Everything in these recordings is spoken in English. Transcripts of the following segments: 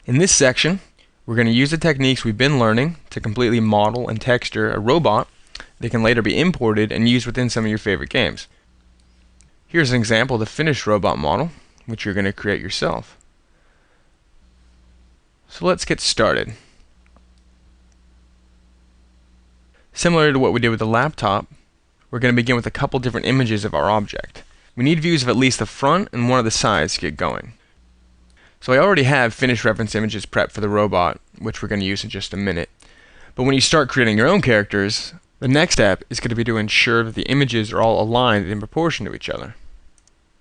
In this section, we're going to use the techniques we've been learning to completely model and texture a robot that can later be imported and used within some of your favorite games. Here's an example of the finished robot model, which you're going to create yourself. So let's get started. Similar to what we did with the laptop, we're going to begin with a couple different images of our object. We need views of at least the front and one of the sides to get going. So I already have finished reference images prepped for the robot, which we're going to use in just a minute. But when you start creating your own characters, the next step is going to be to ensure that the images are all aligned in proportion to each other.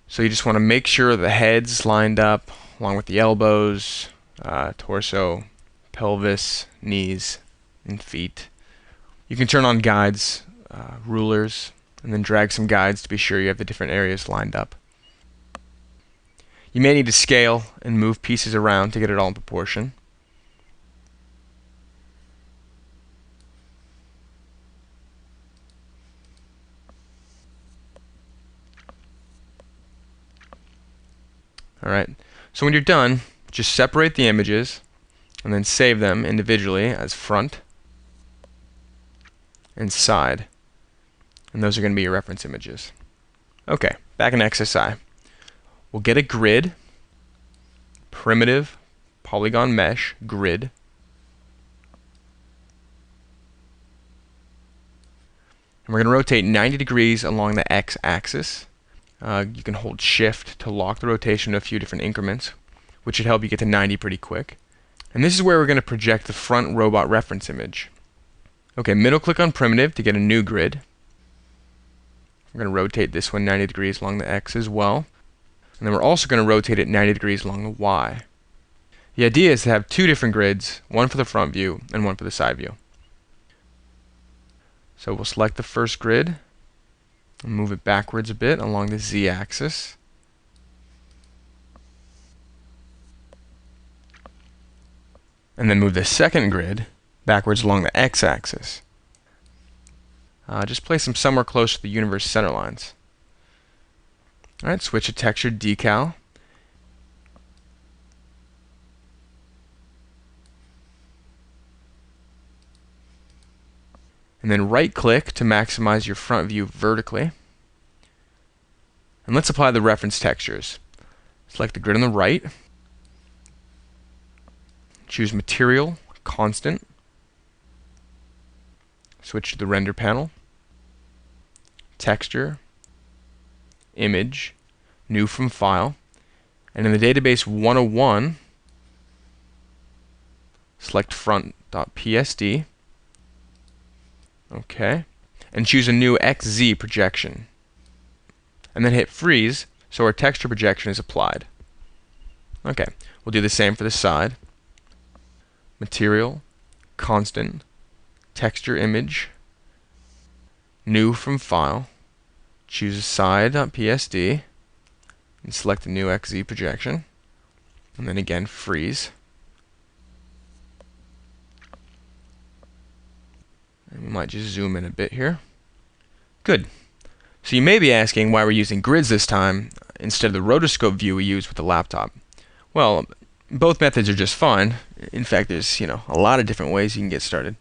So you just want to make sure the head's lined up along with the elbows, torso, pelvis, knees, and feet. You can turn on guides, rulers, and then drag some guides to be sure you have the different areas lined up. You may need to scale and move pieces around to get it all in proportion. Alright, so when you're done, just separate the images and then save them individually as front and side. And those are going to be your reference images. Okay, back in XSI. We'll get a grid, primitive polygon mesh grid. And we're going to rotate 90 degrees along the x-axis. You can hold shift to lock the rotation to a few different increments, which should help you get to 90 pretty quick. And this is where we're going to project the front robot reference image. Okay, middle click on primitive to get a new grid. We're going to rotate this one 90 degrees along the x as well. And then we're also going to rotate it 90 degrees along the y. The idea is to have two different grids, one for the front view and one for the side view. So we'll select the first grid and move it backwards a bit along the z-axis. And then move the second grid backwards along the x-axis. Just place them somewhere close to the universe center lines. Alright, switch to textured decal. And then right click to maximize your front view vertically. And let's apply the reference textures. Select the grid on the right. Choose material, constant. Switch to the render panel. Texture, image, new from file, and in the database 101, select front.psd, okay, and choose a new XZ projection, and then hit freeze so our texture projection is applied. Okay, we'll do the same for the side. Material, constant, texture image, new from file, choose a side.psd, and select the new XZ projection, and then again freeze. And we might just zoom in a bit here. Good. So you may be asking why we're using grids this time instead of the rotoscope view we used with the laptop. Well, both methods are just fine. In fact, there's a lot of different ways you can get started.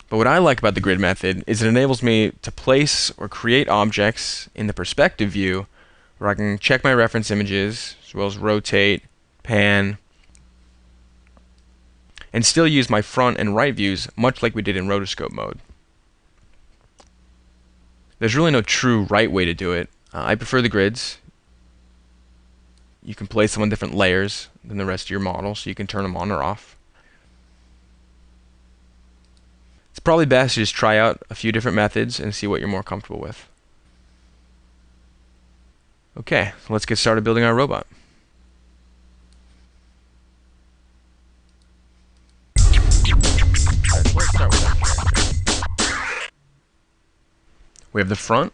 But what I like about the grid method is it enables me to place or create objects in the perspective view where I can check my reference images as well as rotate, pan, and still use my front and right views much like we did in rotoscope mode. There's really no true right way to do it. I prefer the grids. You can place them on different layers than the rest of your model, so you can turn them on or off. It's probably best to just try out a few different methods and see what you're more comfortable with. Okay, so let's get started building our robot. Alright, so let's start with our character. We have the front,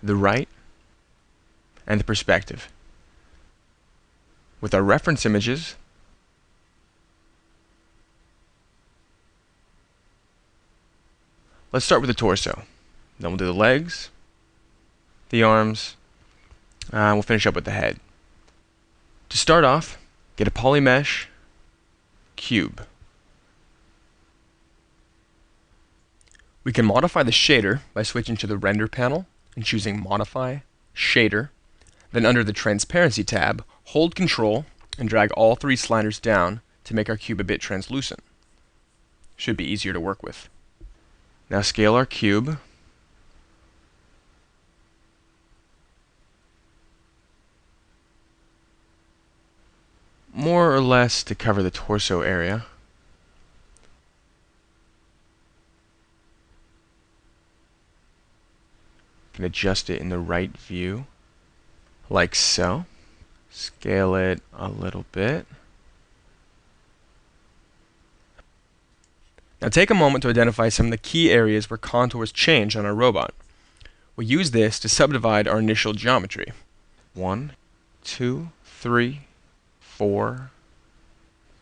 the right, and the perspective. With our reference images, let's start with the torso. Then we'll do the legs, the arms, and we'll finish up with the head. To start off, get a poly mesh cube. We can modify the shader by switching to the Render panel and choosing Modify, Shader. Then under the Transparency tab, hold Control and drag all three sliders down to make our cube a bit translucent. Should be easier to work with. Now scale our cube. More or less to cover the torso area. You can adjust it in the right view, like so. Scale it a little bit. Now take a moment to identify some of the key areas where contours change on our robot. We'll use this to subdivide our initial geometry. 1, 2, 3, 4,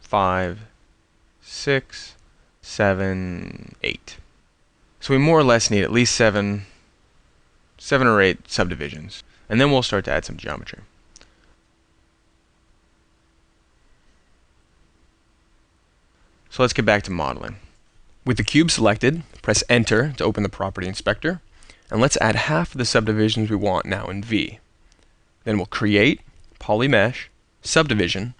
5, 6, 7, 8. So we more or less need at least 7 or 8 subdivisions. And then we'll start to add some geometry. So let's get back to modeling. With the cube selected, press Enter to open the Property Inspector, and let's add half of the subdivisions we want now in V. Then we'll create Polymesh Subdivision,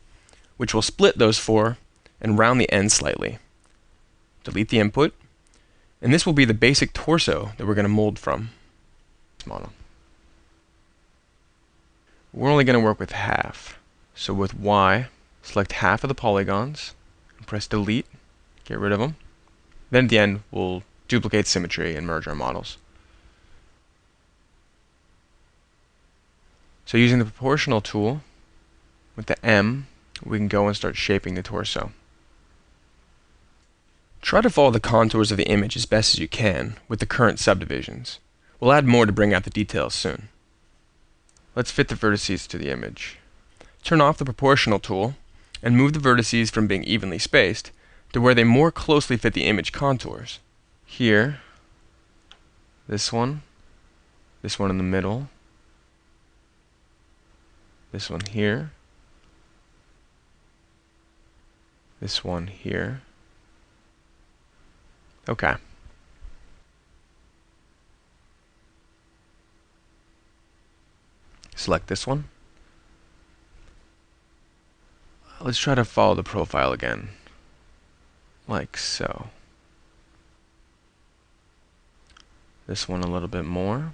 which will split those 4 and round the end slightly. Delete the input, and this will be the basic torso that we're going to mold from this model. We're only going to work with half. So with Y, select half of the polygons, and press Delete, get rid of them. Then at the end, we'll duplicate Symmetry and merge our models. So using the proportional tool, with the M, we can go and start shaping the torso. Try to follow the contours of the image as best as you can with the current subdivisions. We'll add more to bring out the details soon. Let's fit the vertices to the image. Turn off the proportional tool and move the vertices from being evenly spaced to where they more closely fit the image contours. Here, this one in the middle, this one here, this one here. Okay. Select this one. Let's try to follow the profile again, like so. This one a little bit more.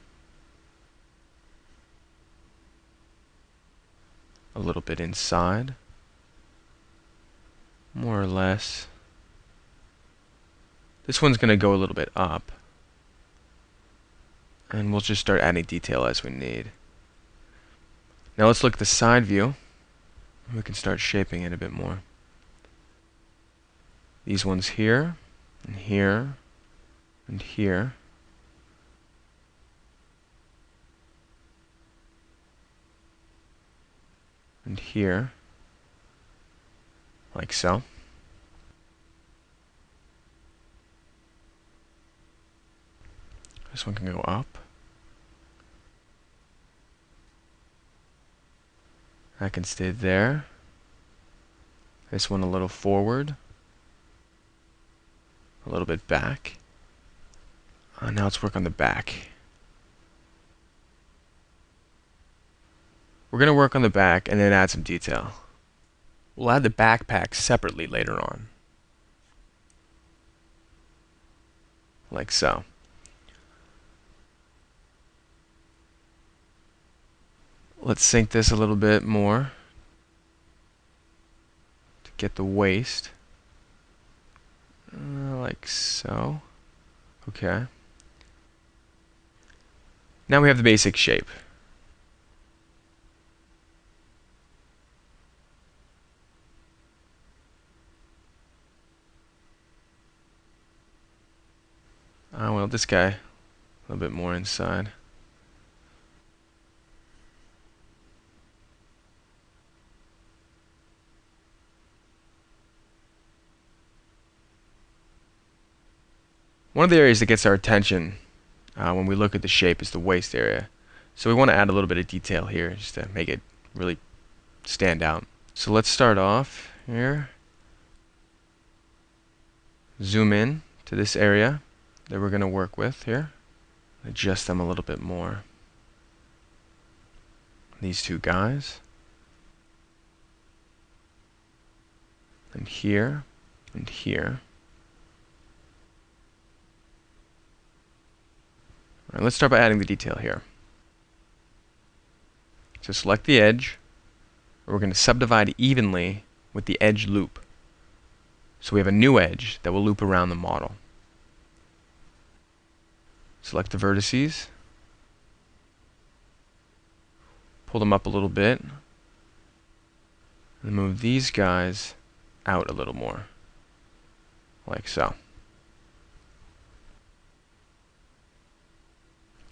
A little bit inside. More or less. This one's going to go a little bit up. And we'll just start adding detail as we need. Now let's look at the side view. We can start shaping it a bit more. These ones here, and here, and here. And here, like so. This one can go up. That can stay there. This one a little forward. A little bit back. Now let's work on the back. We're going to work on the back and then add some detail. We'll add the backpack separately later on. Like so. Let's sync this a little bit more to get the waist. Like so. Okay. Now we have the basic shape. Well, this guy a little bit more inside. One of the areas that gets our attention when we look at the shape is the waist area. So we want to add a little bit of detail here just to make it really stand out. So let's start off here. zoom in to this area that we're going to work with here. Adjust them a little bit more. These two guys. And here, and here. All right, let's start by adding the detail here. So select the edge. We're going to subdivide evenly with the edge loop. So we have a new edge that will loop around the model. Select the vertices. Pull them up a little bit. And move these guys out a little more. Like so.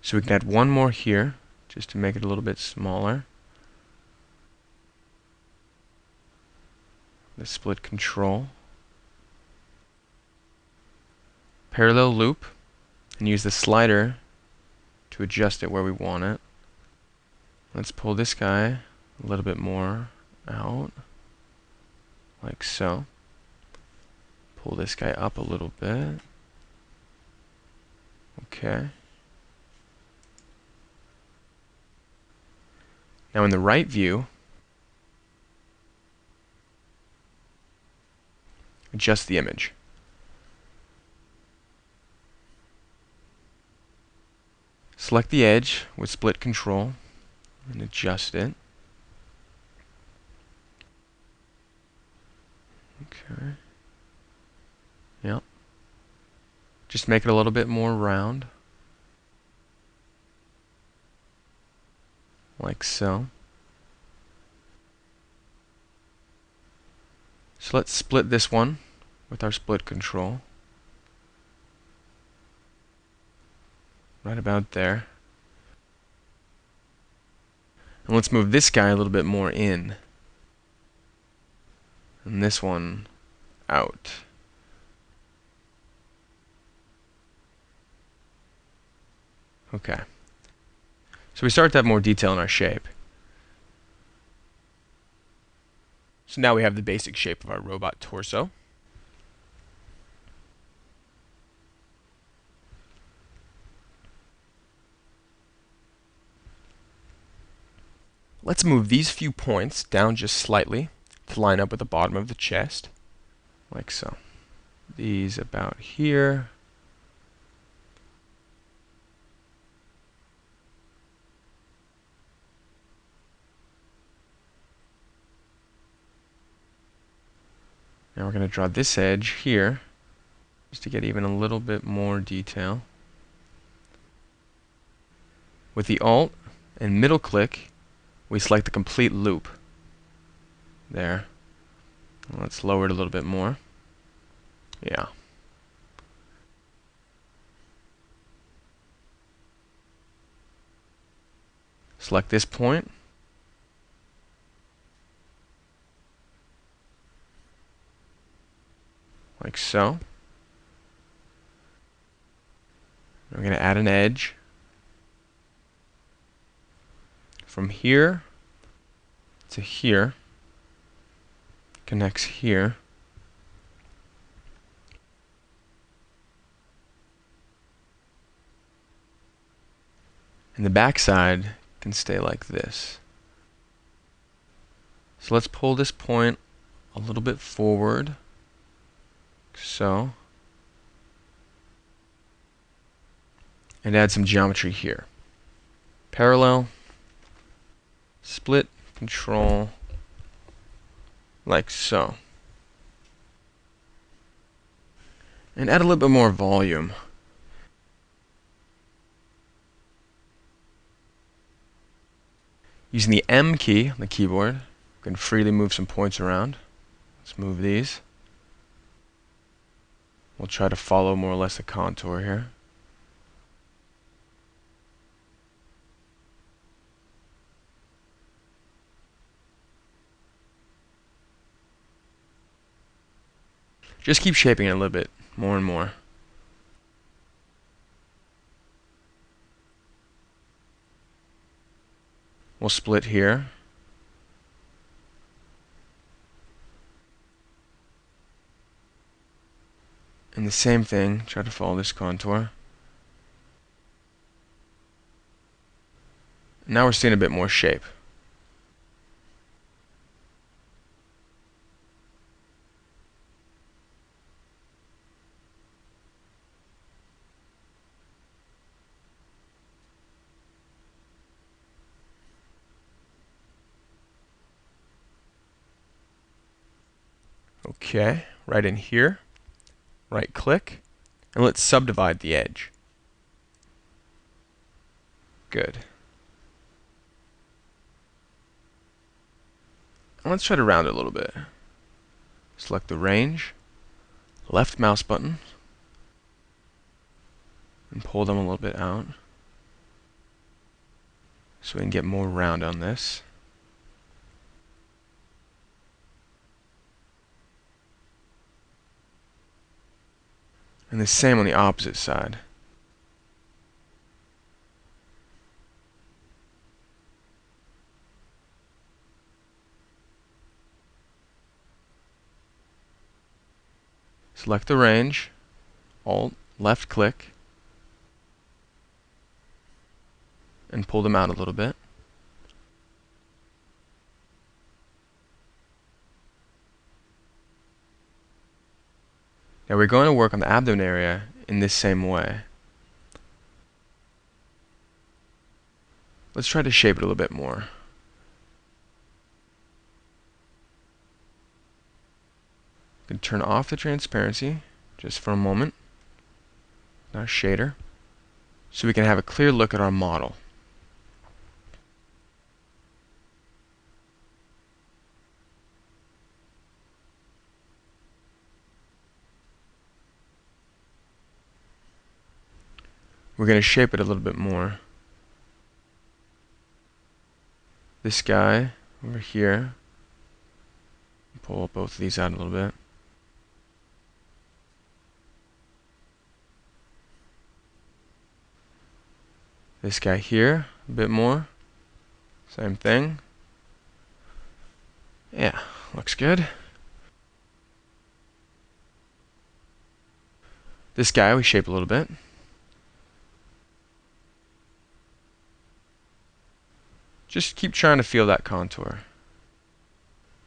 So we can add one more here, just to make it a little bit smaller. The split control. Parallel loop, and use the slider to adjust it where we want it. Let's pull this guy a little bit more out, like so. Pull this guy up a little bit. Okay. Now in the right view, adjust the image. Select the edge with split control and adjust it. Okay. Yep. Just make it a little bit more round. Like so. So let's split this one with our split control. Right about there. And let's move this guy a little bit more in. And this one out. Okay. So we start to have more detail in our shape. So now we have the basic shape of our robot torso. Let's move these few points down just slightly to line up with the bottom of the chest, like so. These about here. Now we're going to draw this edge here, just to get even a little bit more detail. With the Alt and middle click, we select the complete loop. There. Let's lower it a little bit more. Yeah. Select this point. Like so. We're going to add an edge. From here to here. Connects here. And the backside can stay like this. So let's pull this point a little bit forward. So. And add some geometry here. Parallel. Split control. Like so. And add a little bit more volume. Using the M key on the keyboard, you can freely move some points around. Let's move these. We'll try to follow more or less the contour here. Just keep shaping it a little bit, more and more. We'll split here. And the same thing, try to follow this contour. Now we're seeing a bit more shape. Okay, right in here, right click, and let's subdivide the edge. Good. And let's try to round it a little bit. Select the range, left mouse button, and pull them a little bit out so we can get more round on this. And the same on the opposite side. Select the range, Alt, left click, and pull them out a little bit. Now we're going to work on the abdomen area in this same way. Let's try to shape it a little bit more. You can turn off the transparency just for a moment, our shader, so we can have a clear look at our model. We're going to shape it a little bit more. This guy over here, pull both of these out a little bit. This guy here, a bit more. Same thing. Yeah, looks good. This guy we shape a little bit. Just keep trying to feel that contour.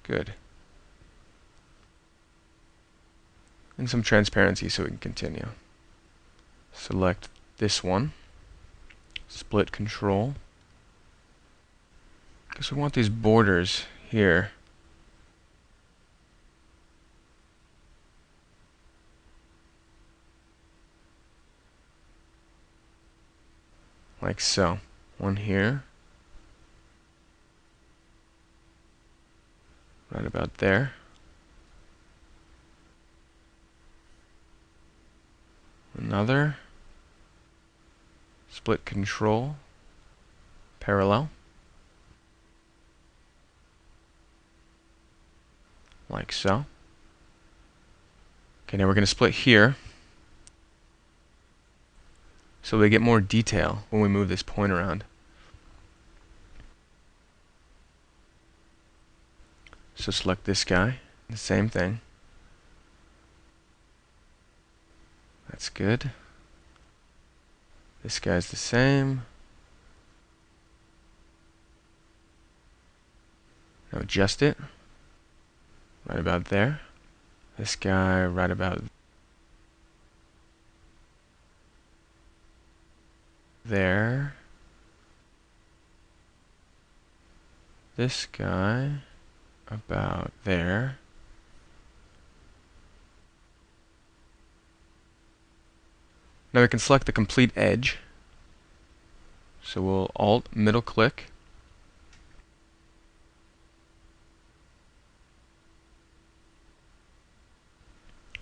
Good. And some transparency so we can continue. Select this one. Split control. Because we want these borders here. Like so. One here. Right about there. Another. Split control. Parallel. Like so. Okay, now we're going to split here so we get more detail when we move this point around. So select this guy, the same thing. That's good. This guy's the same. Now adjust it. Right about there. This guy right about there. This guy about there. Now we can select the complete edge. So we'll Alt middle click.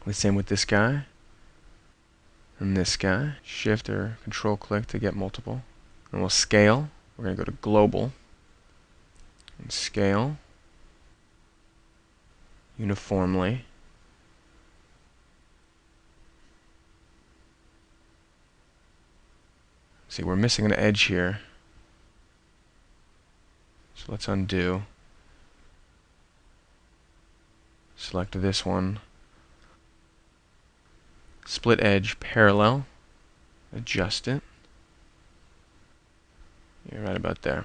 The same with this guy and this guy. Shift or Control click to get multiple. And we'll scale. We're going to go to global and scale uniformly. See, we're missing an edge here. So let's undo. Select this one. split edge parallel, adjust it. You're right about there.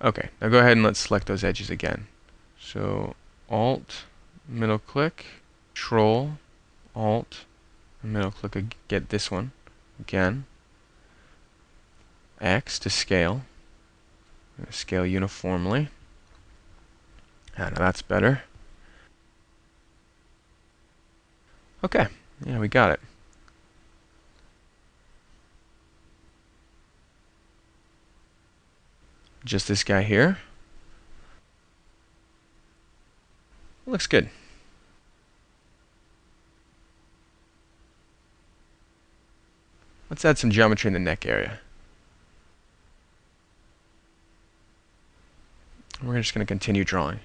Okay, now go ahead and let's select those edges again. So Alt, middle click, Control, Alt, and middle click, get this one again. X to scale. Scale uniformly. Now that's better. Okay, yeah, we got it. Just this guy here. Looks good. Let's add some geometry in the neck area. We're just going to continue drawing.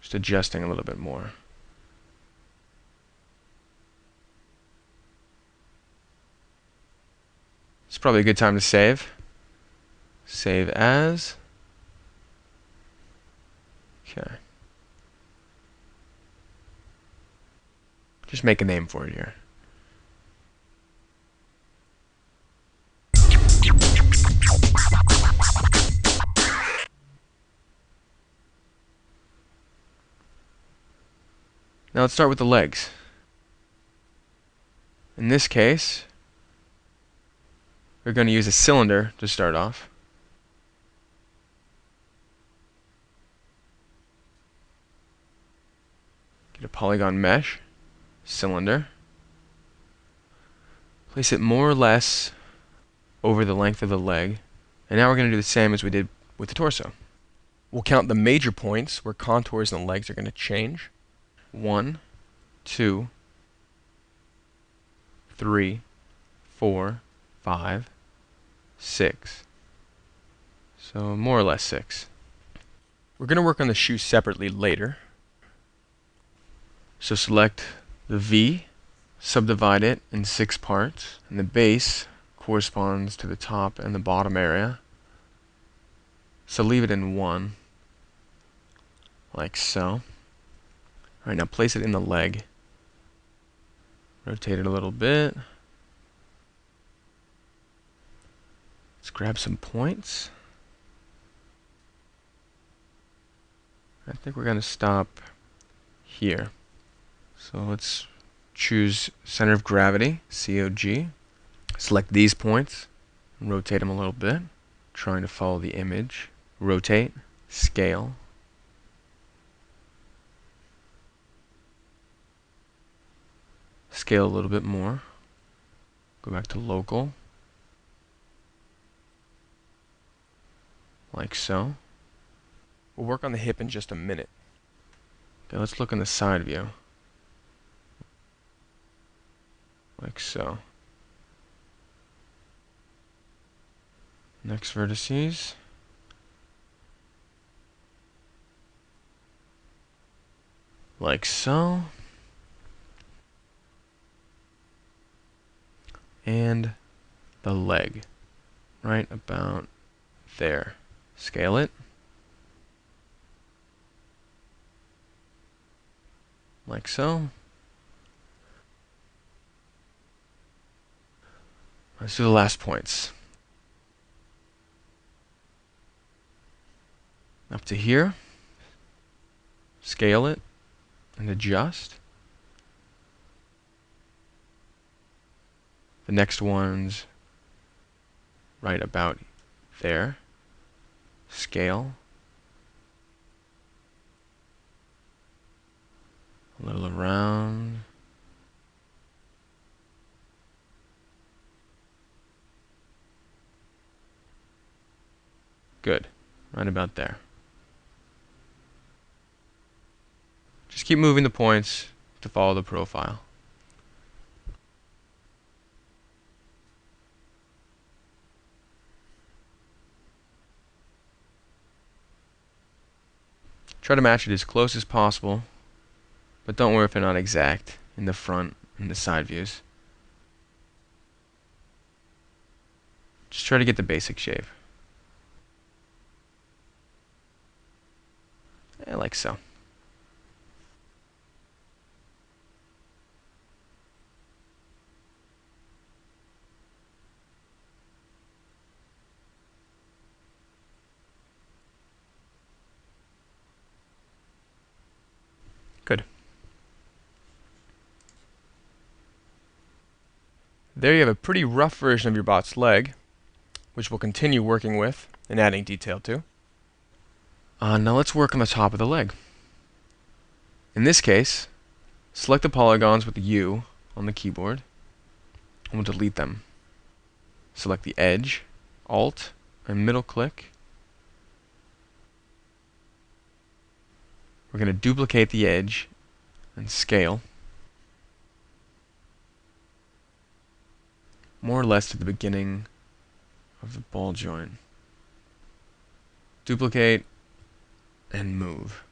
Just adjusting a little bit more. It's probably a good time to save. Save as. Okay. Just make a name for it here. Now let's start with the legs. In this case, we're going to use a cylinder to start off. Get a polygon mesh, cylinder. Place it more or less over the length of the leg. And now we're going to do the same as we did with the torso. We'll count the major points where contours and legs are going to change. 1, 2, 3, 4, 5, 6. So more or less 6. We're going to work on the shoe separately later. So select the V, subdivide it in 6 parts, and the base corresponds to the top and the bottom area. So leave it in 1, like so. Alright, now place it in the leg. Rotate it a little bit. Let's grab some points. I think we're going to stop here. So let's choose center of gravity, COG. Select these points, rotate them a little bit, trying to follow the image. Rotate, scale. Scale a little bit more. Go back to local. Like so. We'll work on the hip in just a minute. Okay, let's look on the side view. Like so. Next vertices. Like so. And the leg. Right about there. Scale it. Like so. Let's do the last points. Up to here. Scale it and adjust. The next one's right about there. Scale. A little around. Good. Right about there. Just keep moving the points to follow the profile. Try to match it as close as possible, but don't worry if they're not exact in the front and the side views. Just try to get the basic shape. Like so. Good. There you have a pretty rough version of your bot's leg, which we'll continue working with and adding detail to. Now let's work on the top of the leg. In this case, select the polygons with the U on the keyboard, and we'll delete them. Select the edge, Alt, and middle click. We're going to duplicate the edge and scale more or less to the beginning of the ball joint. Duplicate and move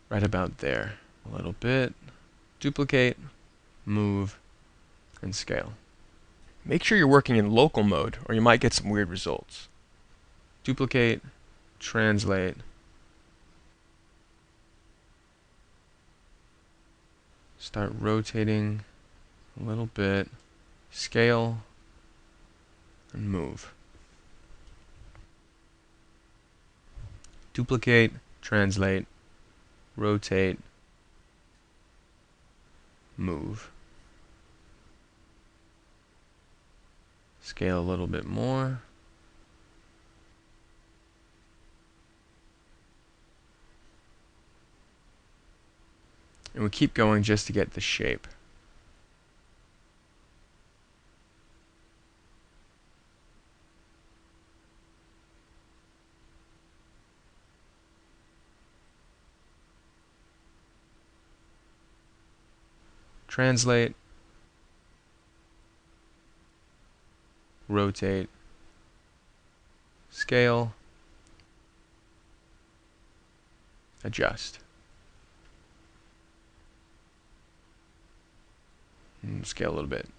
right about there. A little bit. Duplicate, move, and scale. Make sure you're working in local mode or you might get some weird results. Duplicate, translate, start rotating a little bit, scale, and move. Duplicate, translate, rotate, move. Scale a little bit more. And we keep going just to get the shape. Translate, rotate, scale, adjust. And scale a little bit.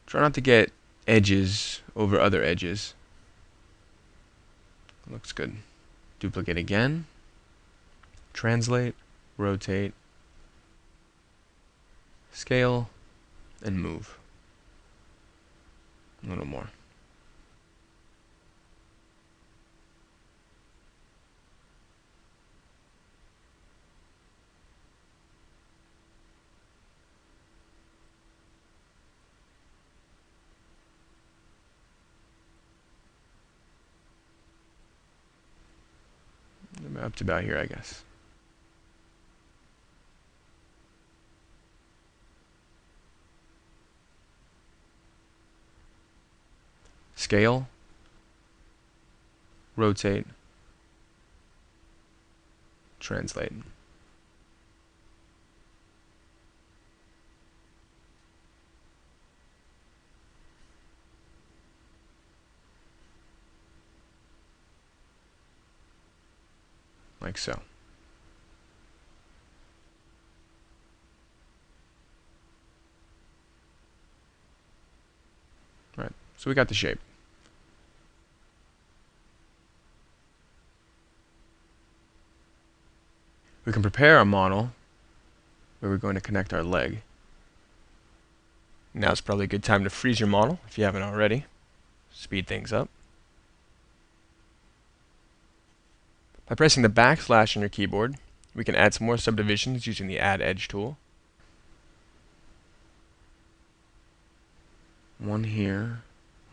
Try not to get edges over other edges. Looks good. Duplicate again. Translate, rotate, scale, and move. A little more. Up to about here, I guess. Scale, rotate, translate. Like so. Right, so we got the shape. We can prepare our model where we're going to connect our leg. Now is probably a good time to freeze your model if you haven't already. Speed things up. By pressing the backslash on your keyboard, we can add some more subdivisions using the Add Edge tool. One here,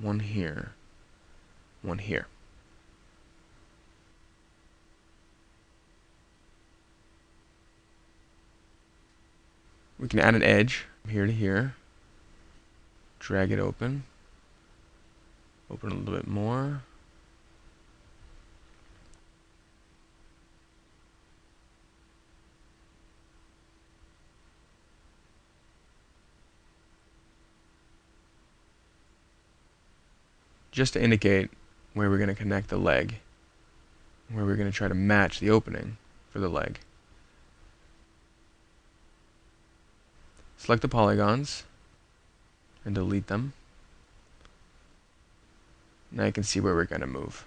one here, one here. We can add an edge from here to here. Drag it open. Open a little bit more. just to indicate where we're going to connect the leg, where we're going to try to match the opening for the leg. Select the polygons and delete them. Now you can see where we're going to move.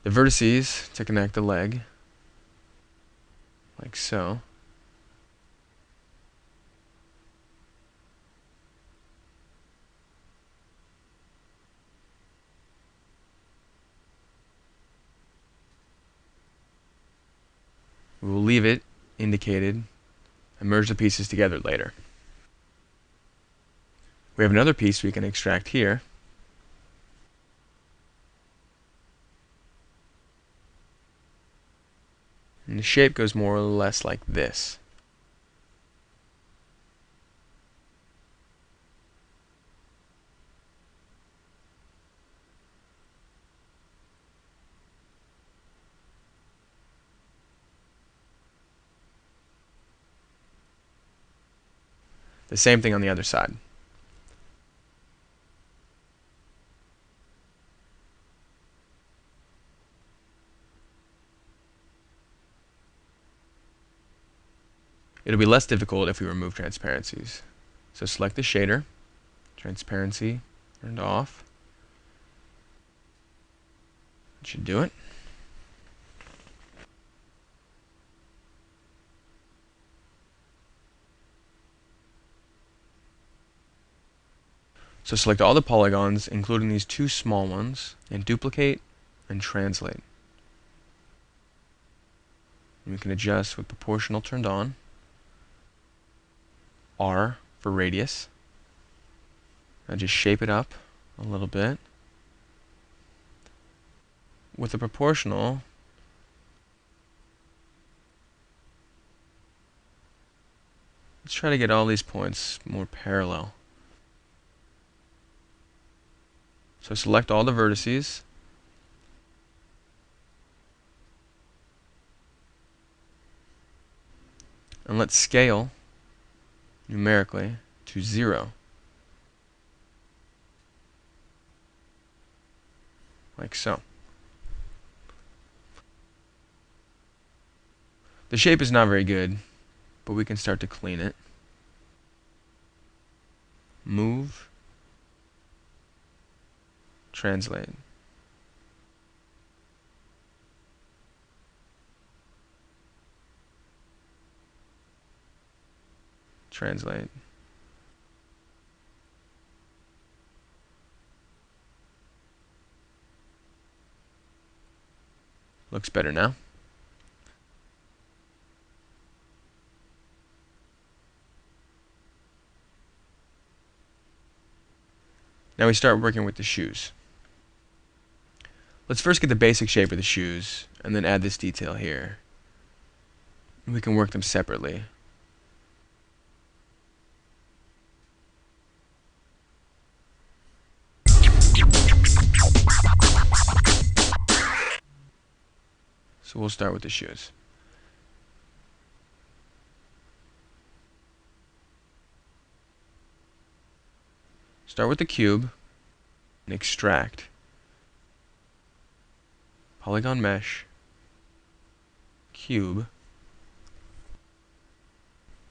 The vertices to connect the leg, like so. We will leave it indicated and merge the pieces together later. We have another piece we can extract here. And the shape goes more or less like this. The same thing on the other side. It'll be less difficult if we remove transparencies. So select the shader, transparency turned off. That should do it. So select all the polygons, including these two small ones, and duplicate and translate. And we can adjust with proportional turned on. R for radius. Now just shape it up a little bit. With the proportional, let's try to get all these points more parallel. So select all the vertices. And let's scale numerically to 0. Like so. The shape is not very good, but we can start to clean it. Move. Translate. Translate. Looks better now. Now we start working with the shoes. Let's first get the basic shape of the shoes, and then add this detail here. We can work them separately. So we'll start with the shoes. Start with the cube and extract. Polygon mesh, cube,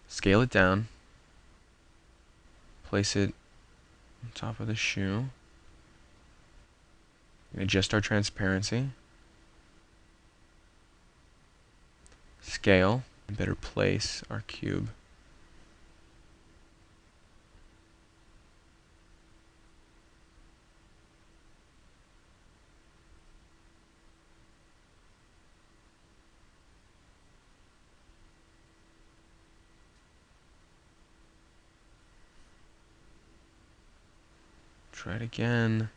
scale it down, place it on top of the shoe, and adjust our transparency, scale, and better place our cube. Try it again.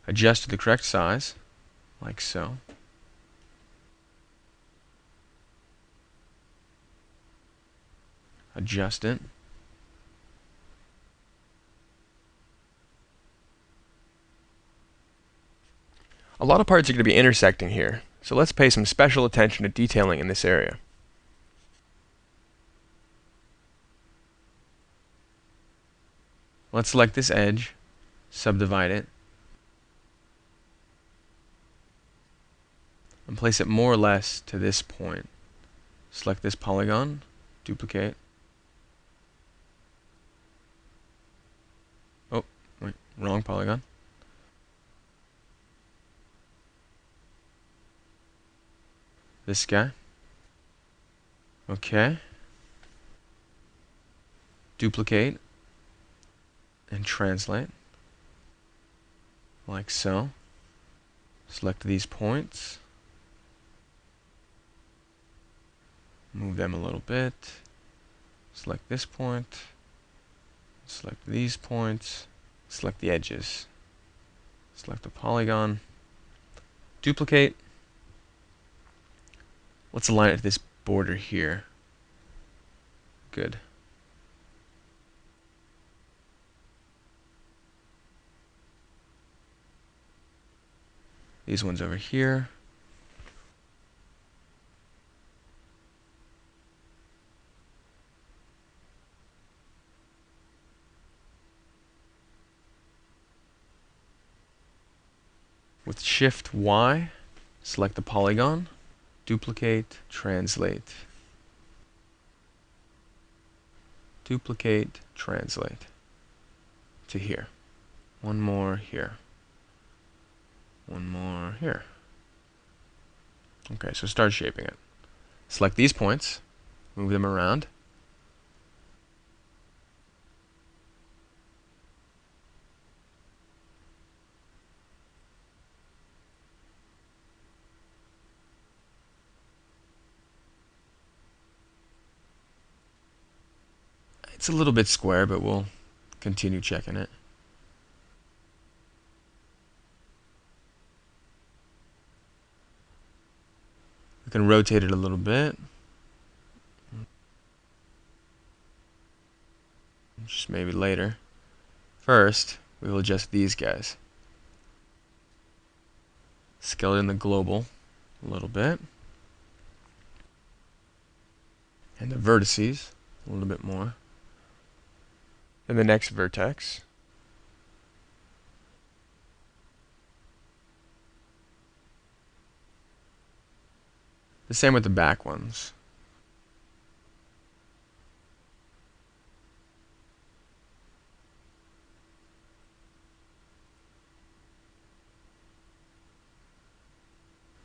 Adjust to the correct size, like so. Adjust it. A lot of parts are going to be intersecting here, so let's pay some special attention to detailing in this area. Let's select this edge, subdivide it, and place it more or less to this point. Select this polygon, duplicate. Oh, wait, wrong polygon. This guy. Okay. Duplicate and translate, like so. Select these points. Move them a little bit. Select this point. Select these points. Select the edges. Select the polygon. Duplicate. Let's align it to this border here. Good. These ones over here. With Shift Y, select the polygon, duplicate, translate. Duplicate, translate to here. One more here. One more here. Okay, so start shaping it. Select these points, move them around. It's a little bit square, but we'll continue checking it. We can rotate it a little bit. Just maybe later. First, we will adjust these guys. Scale it in the global a little bit. And the vertices a little bit more. And the next vertex. The same with the back ones.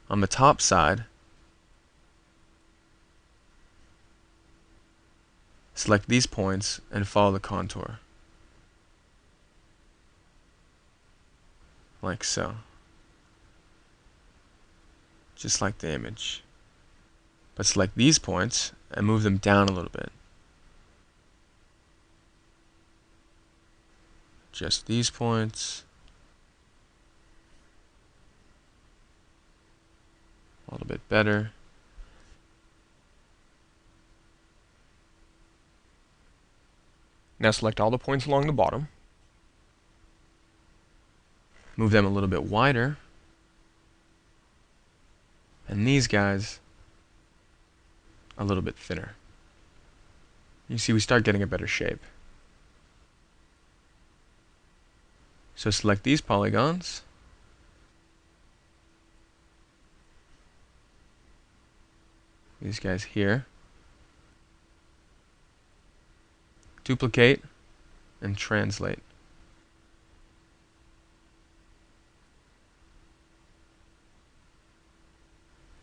On the top side, select these points and follow the contour. Like so. Just like the image. But select these points and move them down a little bit. Just these points. A little bit better. Now select all the points along the bottom. Move them a little bit wider. And these guys a little bit thinner. You see, we start getting a better shape. So select these polygons. These guys here. Duplicate and translate.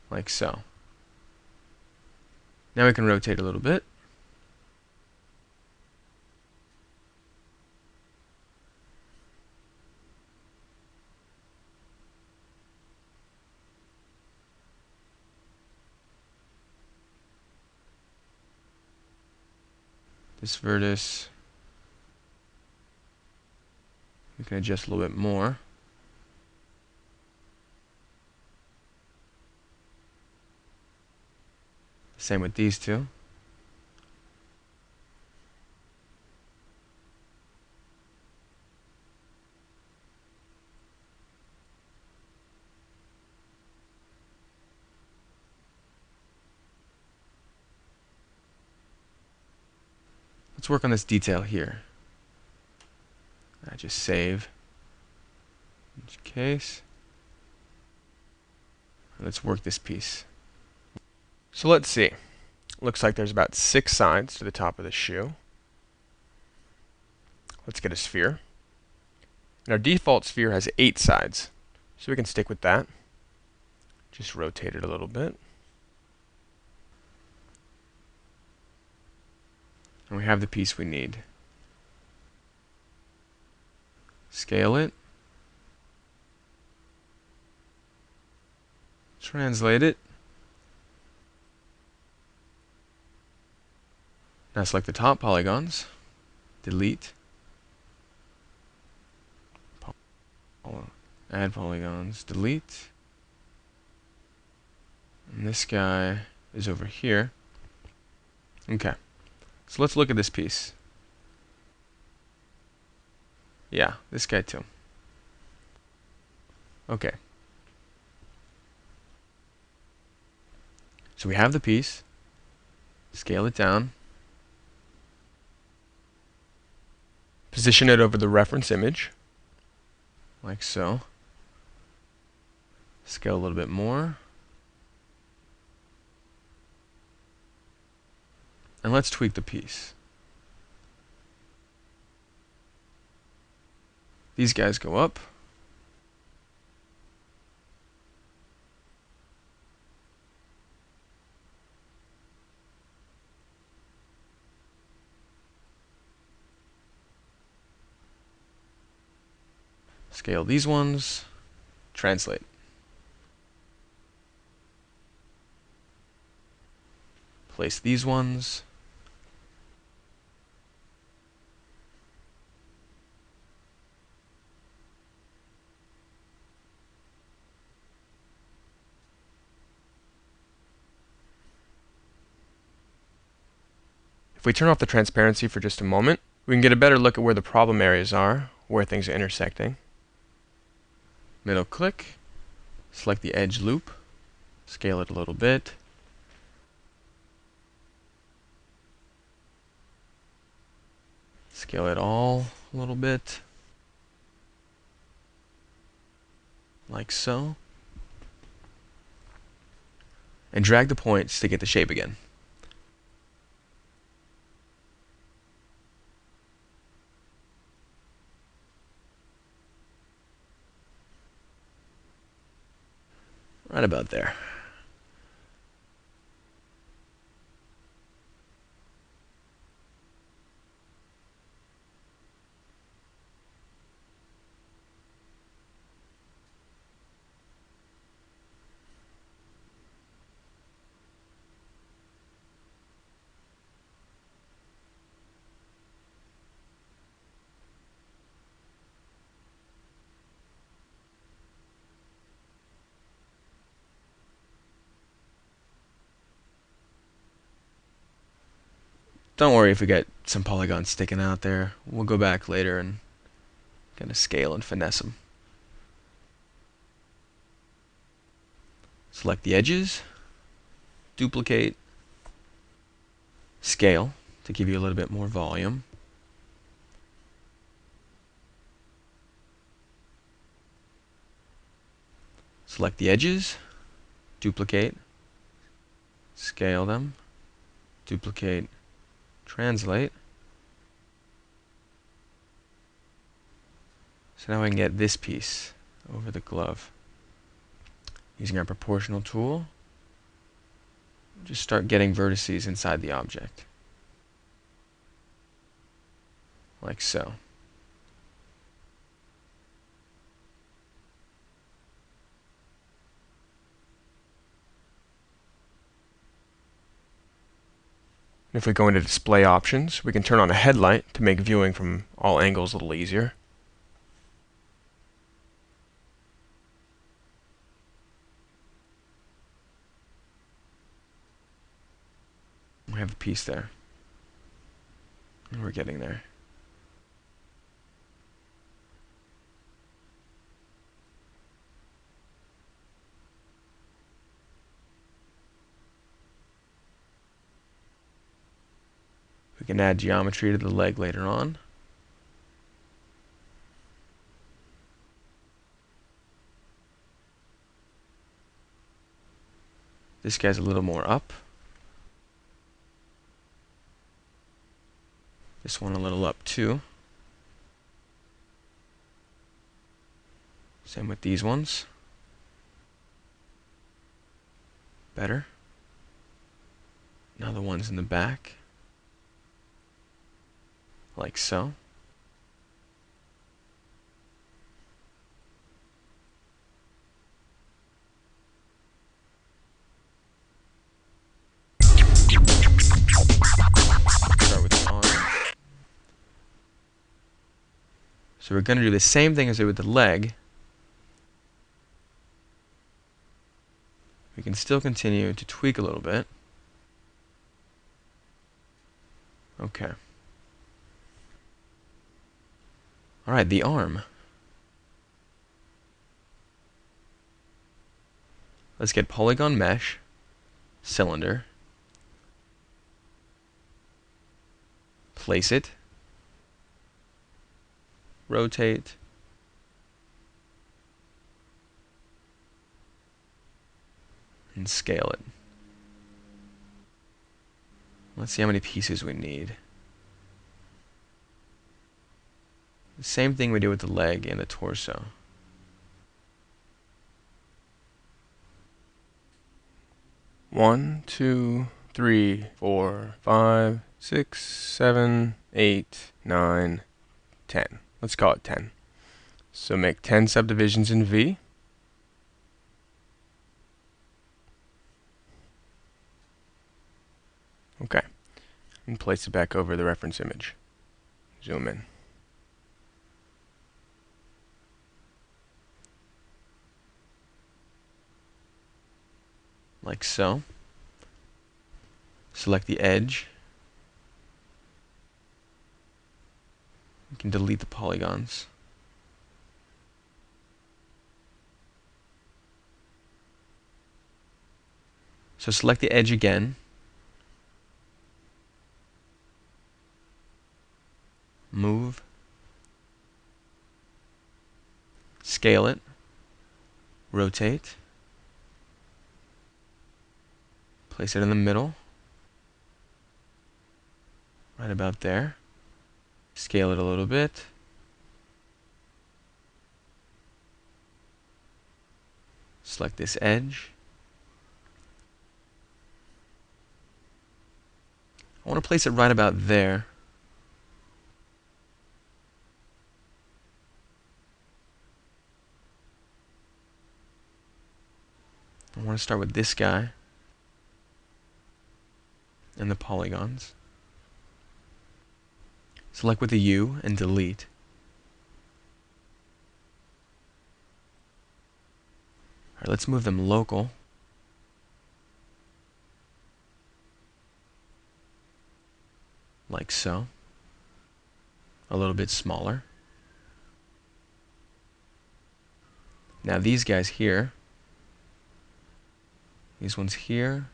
Like so. Now we can rotate a little bit. This vertex, we can adjust a little bit more. Same with these two. Let's work on this detail here. I just save in each case. Let's work this piece. So let's see. Looks like there's about 6 sides to the top of the shoe. Let's get a sphere. And our default sphere has 8 sides, so we can stick with that. Just rotate it a little bit. And we have the piece we need. Scale it. Translate it. Now select the top polygons. Delete. Add polygons. Delete. And this guy is over here. Okay. So let's look at this piece. Yeah, this guy too. Okay. So we have the piece. Scale it down. Position it over the reference image, like so. Scale a little bit more. And let's tweak the piece. These guys go up. Scale these ones. Translate. Place these ones. If we turn off the transparency for just a moment, we can get a better look at where the problem areas are, where things are intersecting. Middle click, select the edge loop, scale it a little bit. Scale it all a little bit, like so. And drag the points to get the shape again. Right about there. Don't worry if we get some polygons sticking out there. We'll go back later and kind of scale and finesse them. Select the edges, duplicate, scale to give you a little bit more volume. Select the edges, duplicate, scale them, duplicate, translate. So now I can get this piece over the glove. Using our proportional tool, just start getting vertices inside the object. Like so. If we go into display options, we can turn on a headlight to make viewing from all angles a little easier. We have a piece there. And we're getting there. We can add geometry to the leg later on. This guy's a little more up. This one a little up too. Same with these ones. Better. Now the ones in the back. Like so. Start with the arm. So we're going to do the same thing as we did with the leg. We can still continue to tweak a little bit. Okay. Alright, the arm. Let's get polygon mesh, cylinder, place it, rotate, and scale it. Let's see how many pieces we need. The same thing we did with the leg and the torso. One, 2, 3, 4, 5, 6, 7, 8, 9, 10. Let's call it 10. So make 10 subdivisions in V. Okay. And place it back over the reference image. Zoom in. Like so. Select the edge. You can delete the polygons. So select the edge again. Move. Scale it. Rotate. Place it in the middle. Right about there. Scale it a little bit. Select this edge. I want to place it right about there. I want to start with this guy and the polygons. Select with the U and delete. Alright, let's move them local. Like so. A little bit smaller. Now these guys here. These ones here.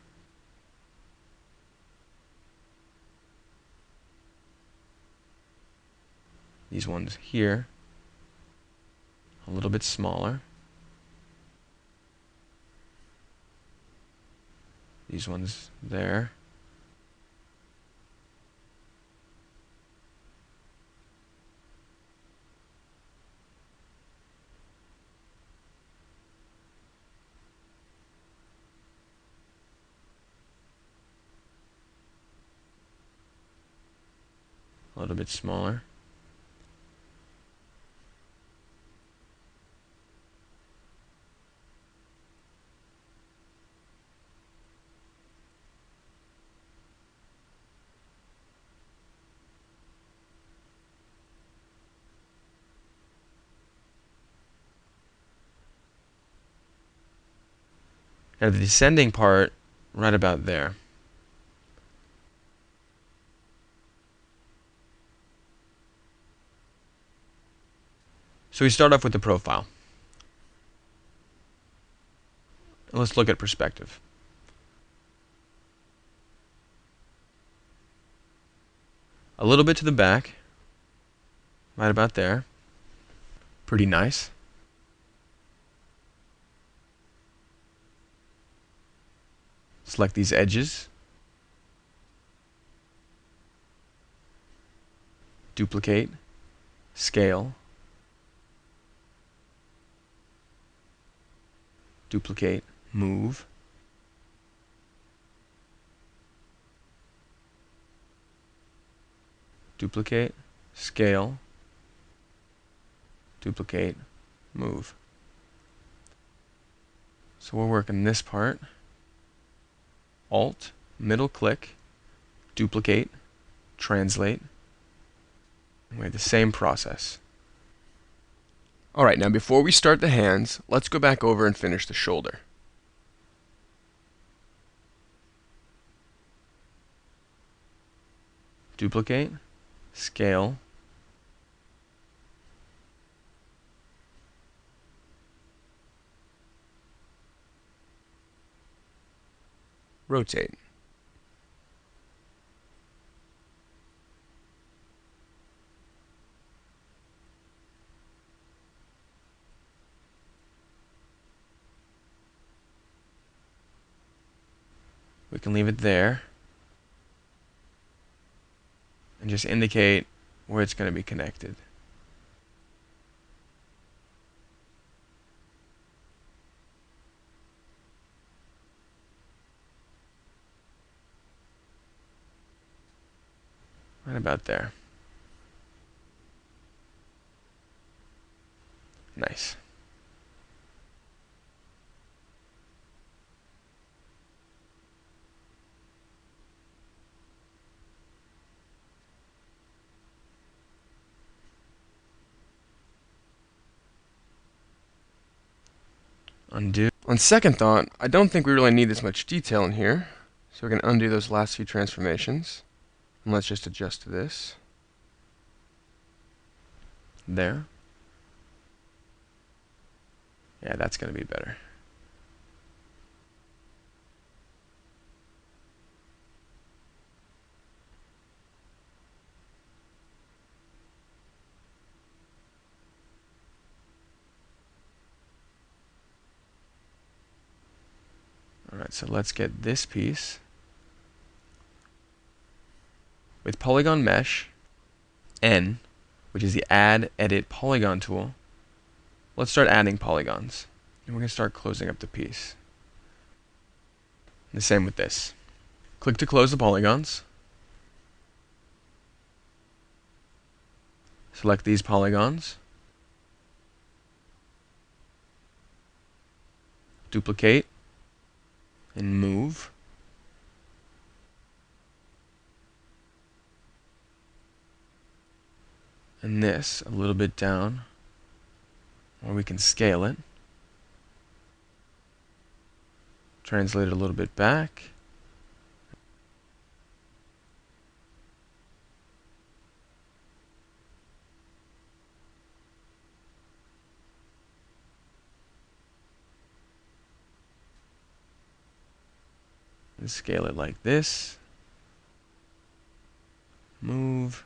These ones here. A little bit smaller. These ones there. A little bit smaller. Now the descending part, right about there. So we start off with the profile. Let's look at perspective. A little bit to the back, right about there. Pretty nice. Select these edges, duplicate, scale, duplicate, move, duplicate, scale, duplicate, move. So we're working this part. Alt, middle click, duplicate, translate. And we have the same process. Alright, now before we start the hands, let's go back over and finish the shoulder. Duplicate, scale, rotate. We can leave it there and just indicate where it's going to be connected. Right about there. Nice. Undo. On second thought, I don't think we really need this much detail in here, so we're going to undo those last few transformations. And let's just adjust to this. There. Yeah, that's going to be better. Alright, so let's get this piece. With Polygon Mesh, N, which is the Add Edit Polygon tool, let's start adding polygons. And we're going to start closing up the piece. The same with this. Click to close the polygons. Select these polygons. Duplicate and move. And this a little bit down, or we can scale it. Translate it a little bit back. And scale it like this. Move.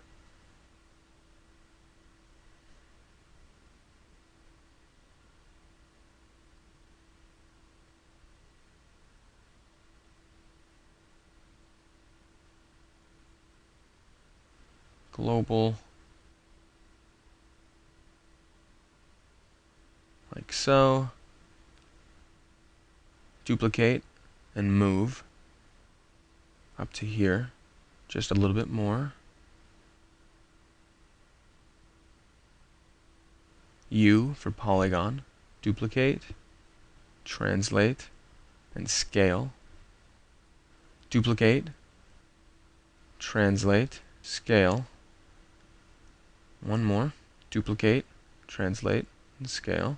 Global. Like so. Duplicate and move up to here, just a little bit more. U for polygon, duplicate, translate, and scale. Duplicate, translate, scale. One more, duplicate, translate, and scale.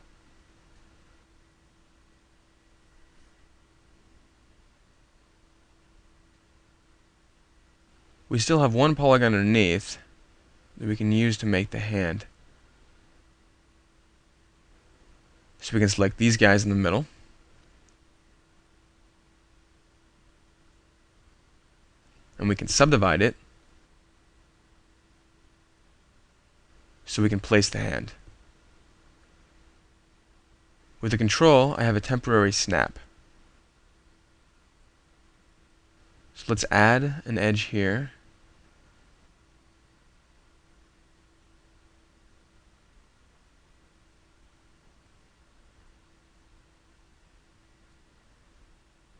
We still have one polygon underneath that we can use to make the hand. So we can select these guys in the middle. And we can subdivide it so we can place the hand. With the control, I have a temporary snap. So let's add an edge here.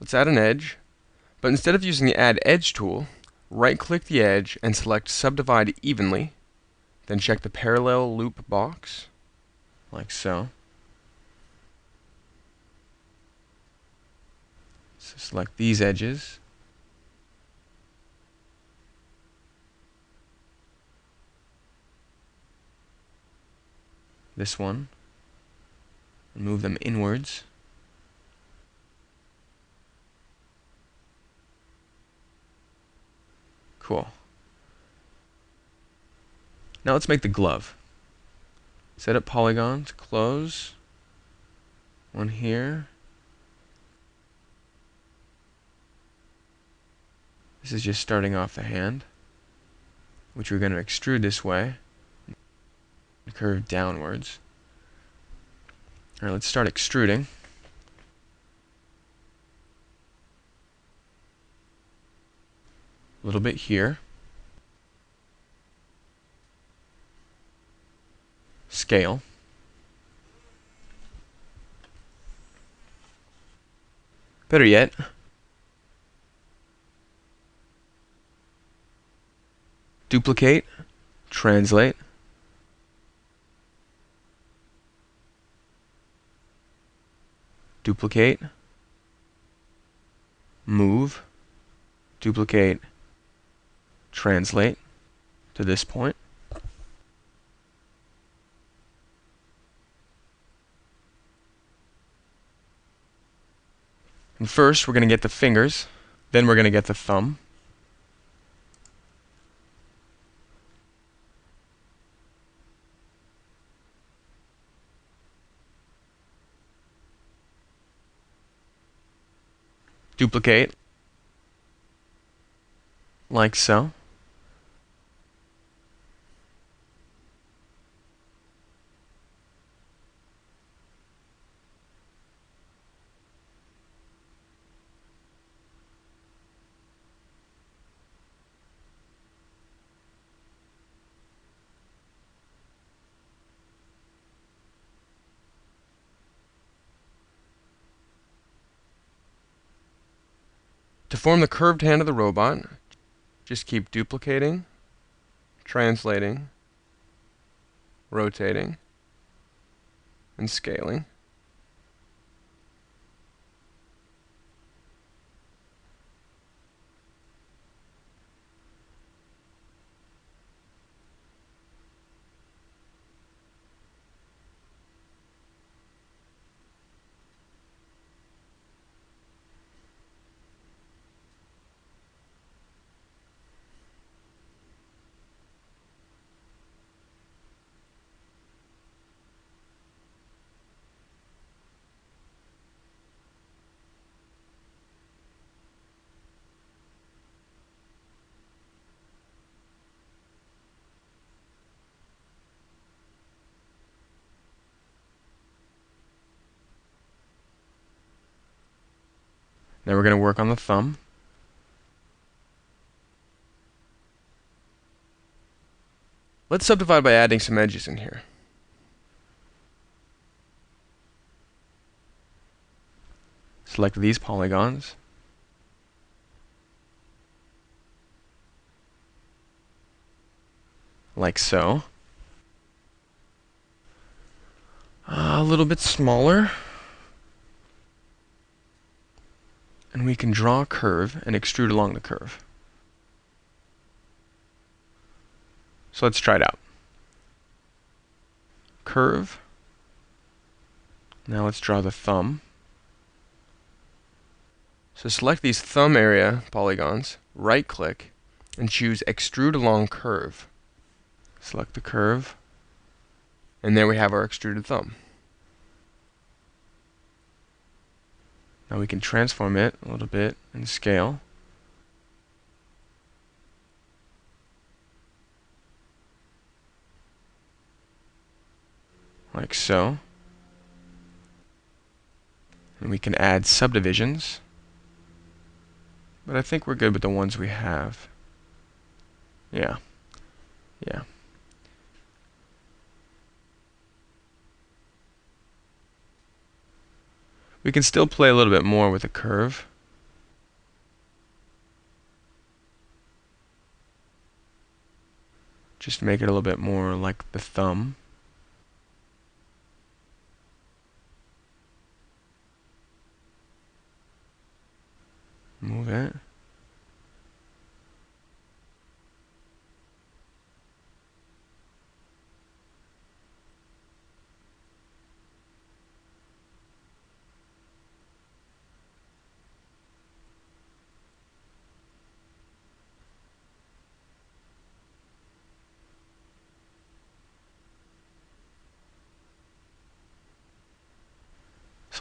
Let's add an edge, but instead of using the Add Edge tool, right-click the edge and select Subdivide Evenly, then check the Parallel Loop box, like so. So select these edges. This one, and move them inwards. Cool. Now let's make the glove. Set up polygons, close. One here. This is just starting off the hand, which we're going to extrude this way, and curve downwards. Alright, let's start extruding. A little bit here. Scale. Better yet, duplicate, translate, duplicate, move, duplicate, translate to this point. And first, we're going to get the fingers, then we're going to get the thumb. Duplicate, like so. To form the curved hand of the robot, just keep duplicating, translating, rotating, and scaling. Now we're going to work on the thumb. Let's subdivide by adding some edges in here. Select these polygons. Like so. A little bit smaller. And we can draw a curve and extrude along the curve. So let's try it out. Curve. Now let's draw the thumb. So select these thumb area polygons, right-click, and choose Extrude Along Curve. Select the curve, and there we have our extruded thumb. Now we can transform it a little bit and scale. Like so. And we can add subdivisions But I think we're good with the ones we have. Yeah. Yeah. We can still play a little bit more with a curve. Just make it a little bit more like the thumb. Move it.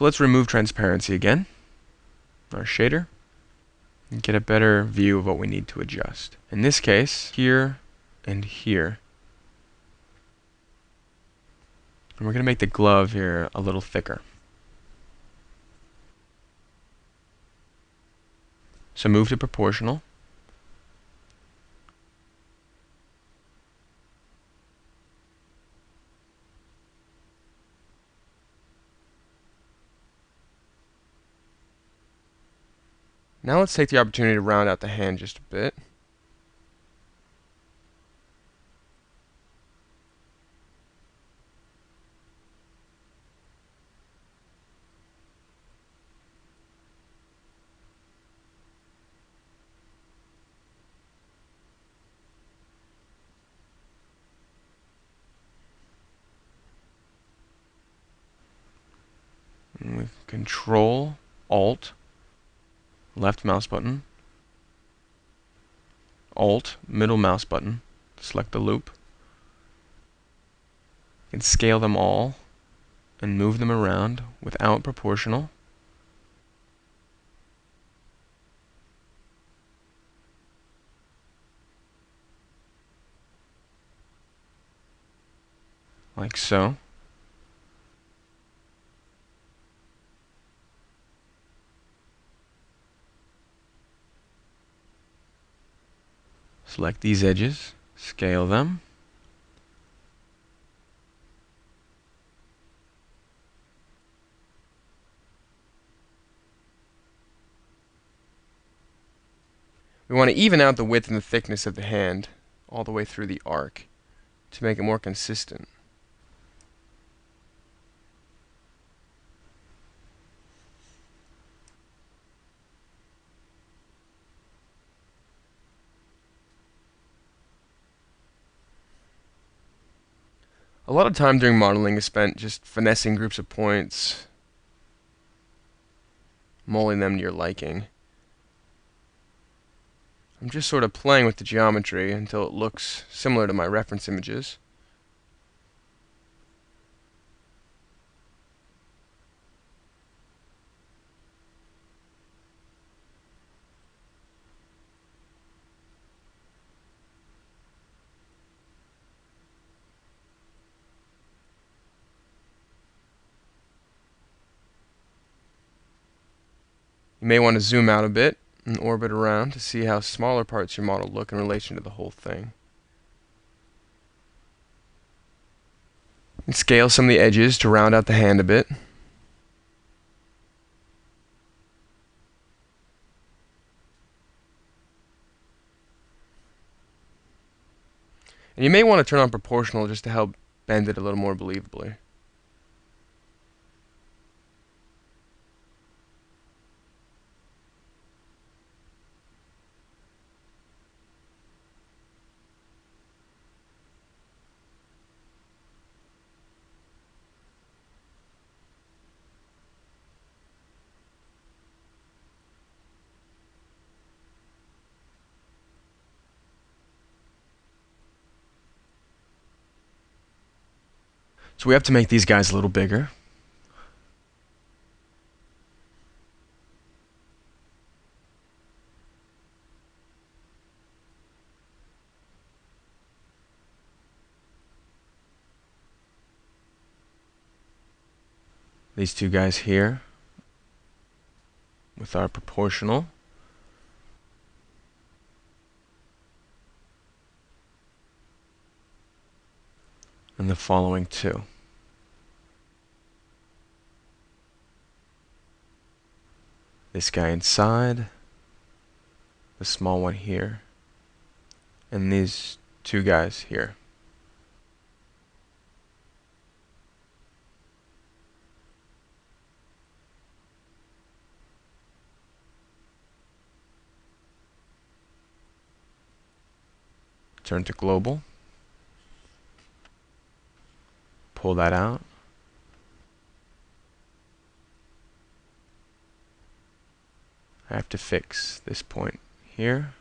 So let's remove transparency again, our shader, and get a better view of what we need to adjust. In this case, here and here. And we're going to make the glove here a little thicker. So move to proportional. Now let's take the opportunity to round out the hand just a bit. And with Control, Alt, left mouse button, Alt, middle mouse button, select the loop. You can scale them all and move them around without proportional. Like so. Select these edges, scale them. We want to even out the width and the thickness of the hand all the way through the arc to make it more consistent. A lot of time during modeling is spent just finessing groups of points, molding them to your liking. I'm just sort of playing with the geometry until it looks similar to my reference images. You may want to zoom out a bit and orbit around to see how smaller parts of your model look in relation to the whole thing. And scale some of the edges to round out the hand a bit. And you may want to turn on proportional just to help bend it a little more believably. So we have to make these guys a little bigger. These two guys here with our proportional. and the following two. This guy inside, the small one here, and these two guys here. Turn to global, pull that out, I have to fix this point here.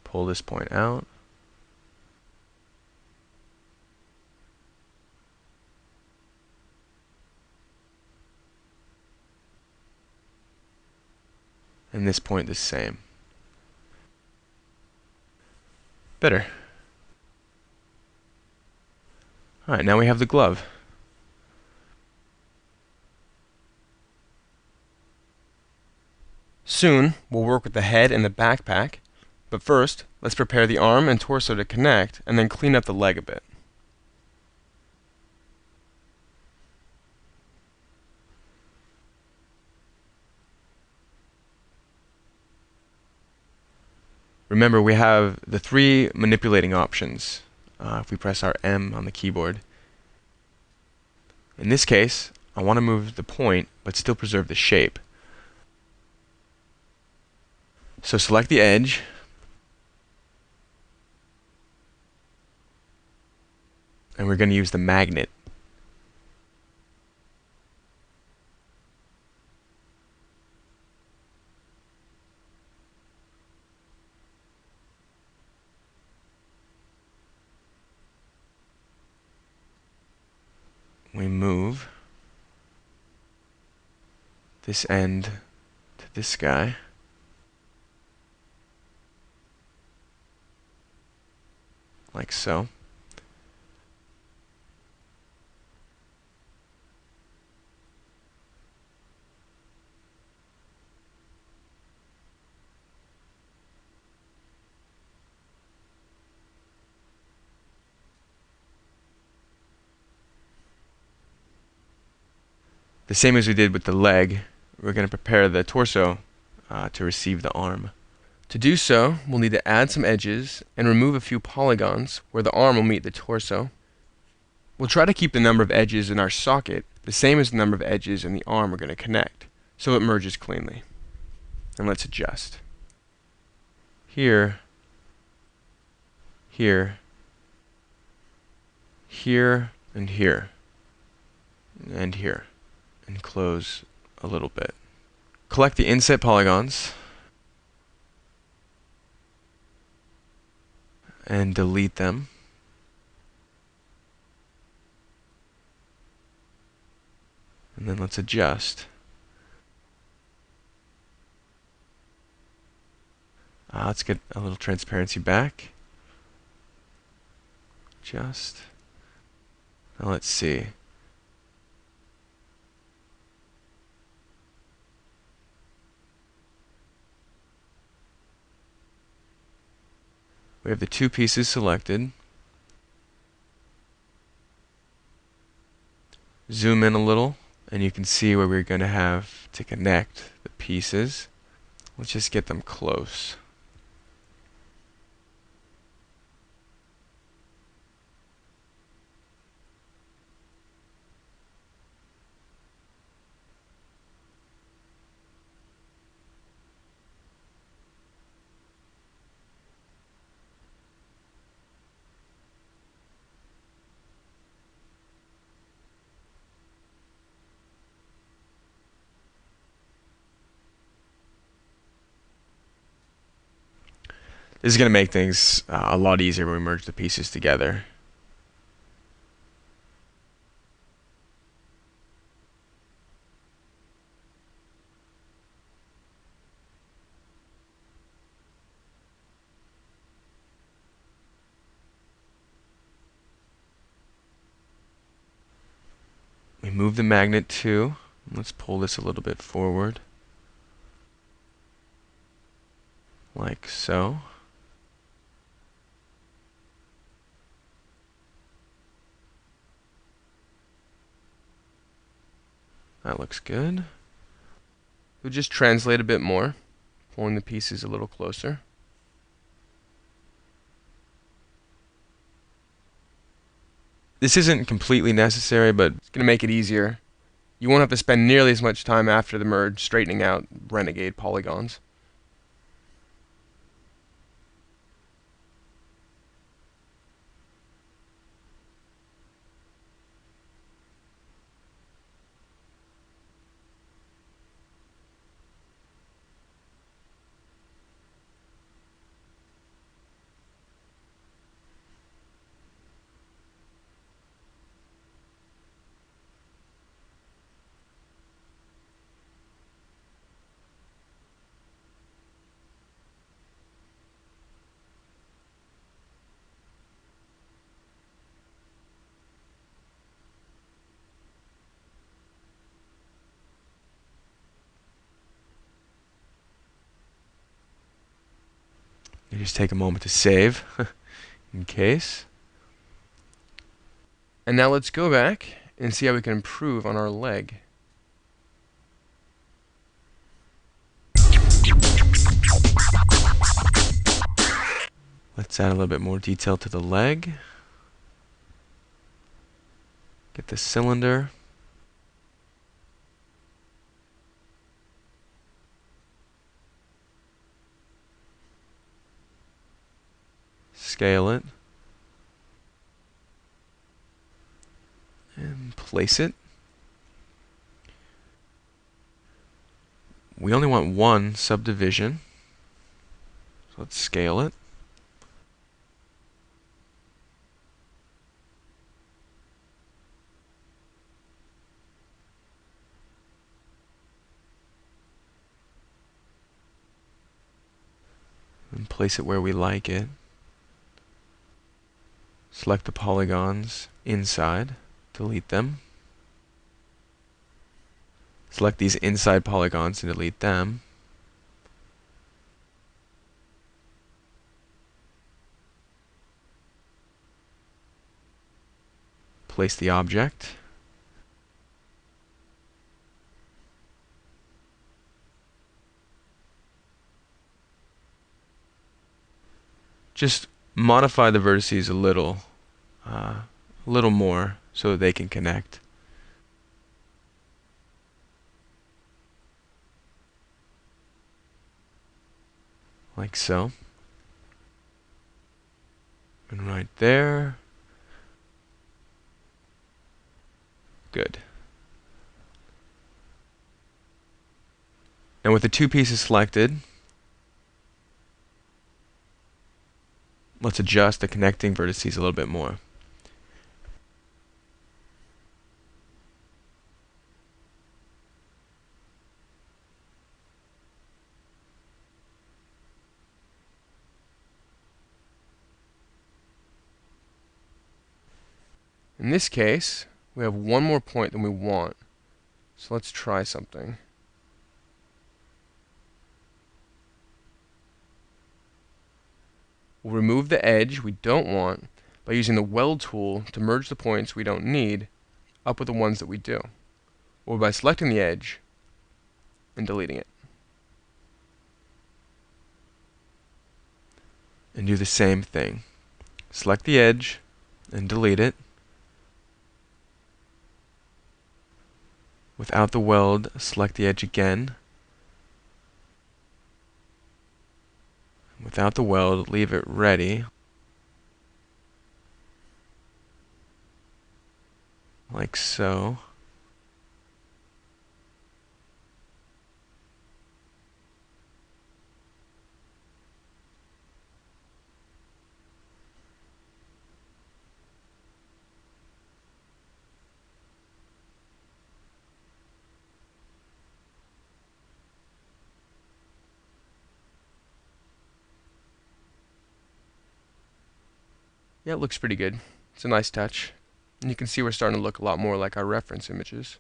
Pull this point out. And this point the same. Better. Alright, now we have the glove. Soon, we'll work with the head and the backpack, but first, let's prepare the arm and torso to connect, and then clean up the leg a bit. Remember, we have the three manipulating options if we press our M on the keyboard. In this case, I want to move the point, but still preserve the shape. So select the edge, and we're going to use the magnet. We move this end to this guy. Like so. The same as we did with the leg, we're going to prepare the torso to receive the arm. To do so, we'll need to add some edges and remove a few polygons where the arm will meet the torso. We'll try to keep the number of edges in our socket the same as the number of edges in the arm we're going to connect, so it merges cleanly. And let's adjust. Here, here, here, and here, and here. And close a little bit. Collect the inset polygons and delete them. And then let's adjust. Let's get a little transparency back. Adjust. Now let's see. We have the two pieces selected. Zoom in a little, and you can see where we're going to have to connect the pieces. Let's just get them close. This is going to make things a lot easier when we merge the pieces together. Move the magnet too. Let's pull this a little bit forward. Like so. That looks good. We'll just translate a bit more, pulling the pieces a little closer. This isn't completely necessary, but it's going to make it easier. You won't have to spend nearly as much time after the merge straightening out renegade polygons. You just take a moment to save in case. And now let's go back and see how we can improve on our leg. Let's add a little bit more detail to the leg. Get the cylinder. Scale it. And place it. We only want one subdivision. So let's scale it. And place it where we like it. Select the polygons inside, delete them. Select these inside polygons and delete them. Place the object. Just modify the vertices a little more so that they can connect. Like so. And right there. Good. Now with the two pieces selected, let's adjust the connecting vertices a little bit more. In this case, we have one more point than we want. So let's try something. We'll remove the edge we don't want by using the weld tool to merge the points we don't need up with the ones that we do, or by selecting the edge and deleting it. And do the same thing. Select the edge and delete it. Without the weld, select the edge again. Without the weld, leave it ready. Like so. Yeah, it looks pretty good. It's a nice touch. And you can see we're starting to look a lot more like our reference images.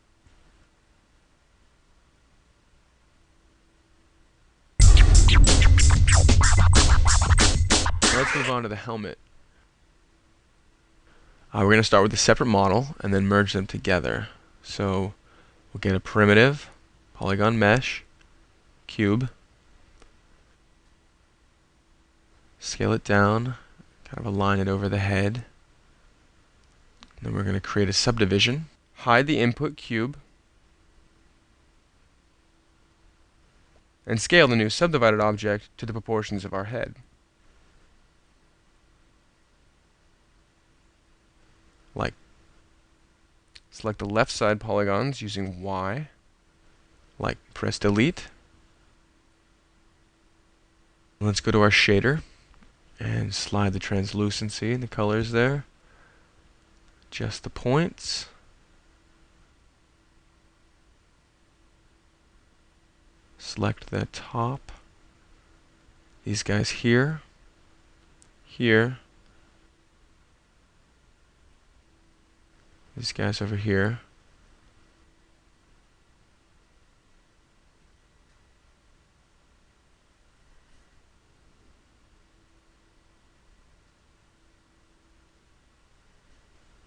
Now let's move on to the helmet. We're going to start with a separate model and then merge them together. So we'll get a primitive polygon mesh cube, scale it down, kind of align it over the head. Then we're going to create a subdivision, hide the input cube, and scale the new subdivided object to the proportions of our head. Like, select the left side polygons using Y, like press delete. Let's go to our shader and slide the translucency and the colors there. Adjust the points. Select the top. These guys here, here. These guys over here.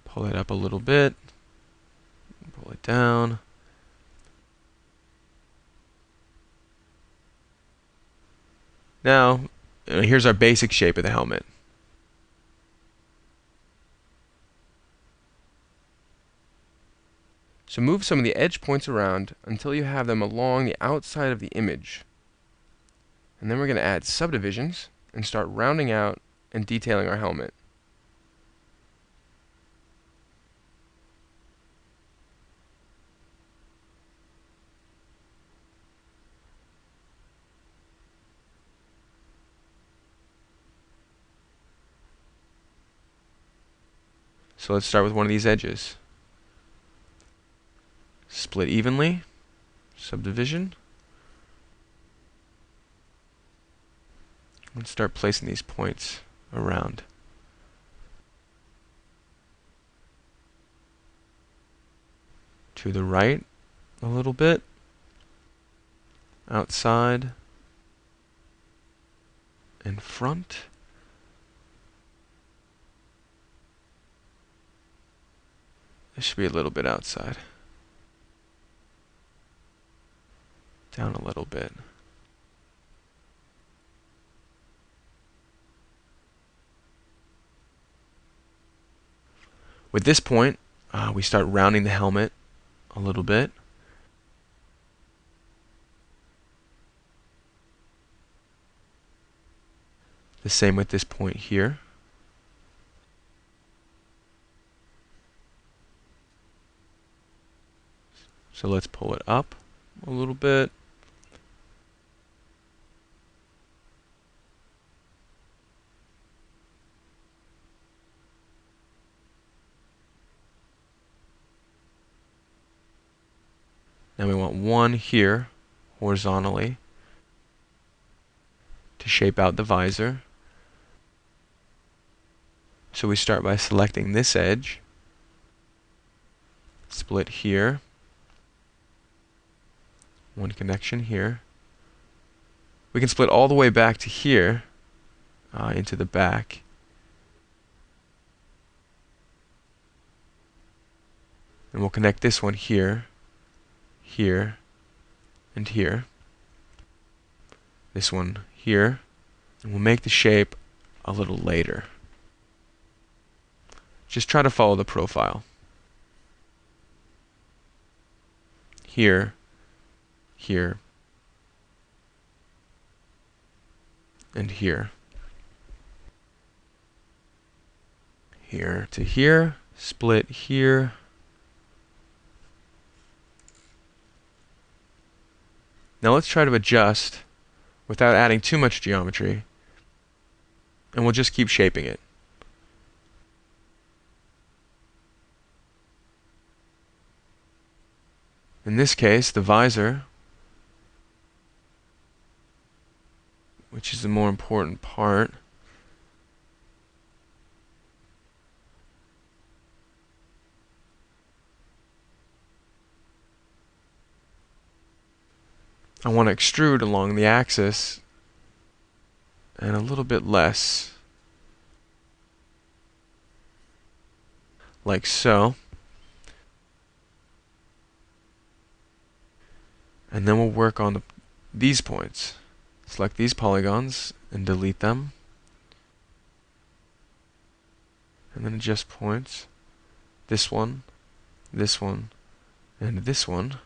Pull it up a little bit. Pull it down. Now, here's our basic shape of the helmet. So move some of the edge points around until you have them along the outside of the image. And then we're going to add subdivisions and start rounding out and detailing our helmet. So let's start with one of these edges. Split evenly, subdivision. Let's start placing these points around. To the right a little bit, outside, and front. This should be a little bit outside. Down a little bit. With this point, we start rounding the helmet a little bit. The same with this point here. So let's pull it up a little bit. Now we want one here, horizontally, to shape out the visor. So we start by selecting this edge, split here, one connection here. We can split all the way back to here, into the back. And we'll connect this one here, here, and here. This one here. And we'll make the shape a little later. Just try to follow the profile. Here, here, and here. Here to here, split here. Now let's try to adjust without adding too much geometry, and we'll just keep shaping it. In this case, the visor, which is the more important part, I want to extrude along the axis and a little bit less, like so. And then we'll work on these points. Select these polygons and delete them. And then adjust points. This one, and this one.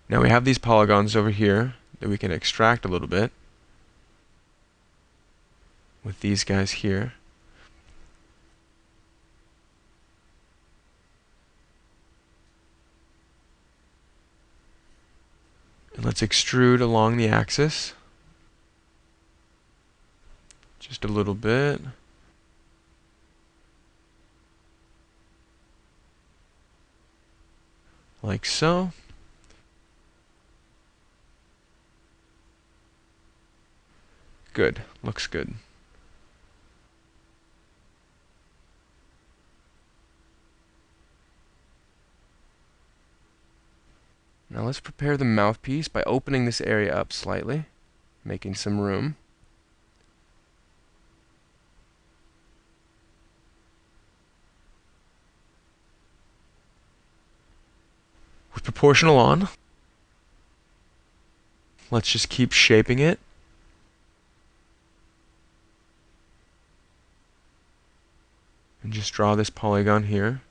Now we have these polygons over here that we can extract a little bit with these guys here. And let's extrude along the axis. Just a little bit. Like so. Good. Looks good. Now let's prepare the mouthpiece by opening this area up slightly, making some room. With proportional on, let's just keep shaping it. And just draw this polygon here.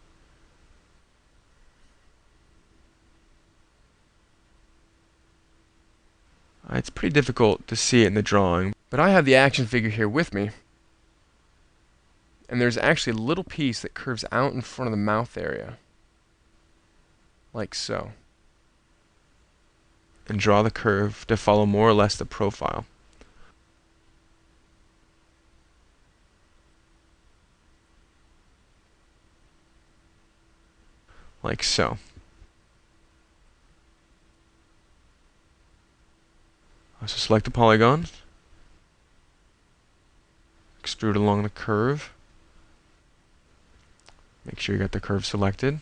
It's pretty difficult to see it in the drawing, but I have the action figure here with me. And there's actually a little piece that curves out in front of the mouth area. Like so. And draw the curve to follow more or less the profile. Like so. So select the polygon, extrude along the curve, make sure you got the curve selected.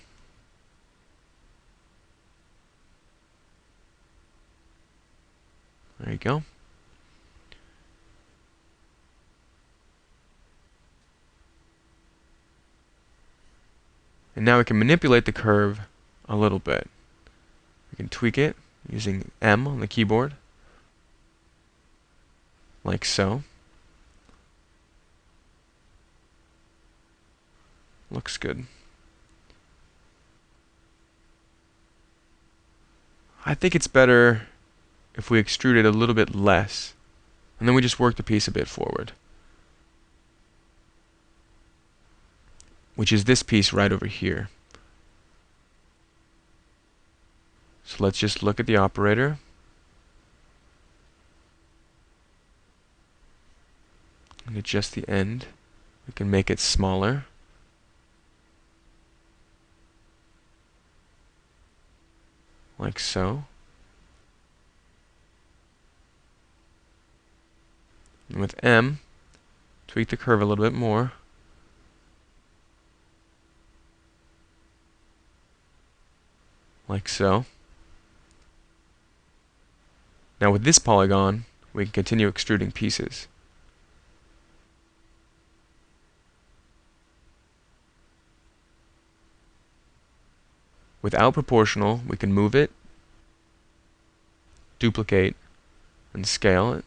There you go. And now we can manipulate the curve a little bit. We can tweak it using M on the keyboard. Like so. Looks good. I think it's better if we extrude it a little bit less, and then we just work the piece a bit forward. Which is this piece right over here. So let's just look at the operator. And adjust the end. We can make it smaller. Like so. And with M, tweak the curve a little bit more. Like so. Now with this polygon, we can continue extruding pieces. Without proportional, we can move it, duplicate, and scale it.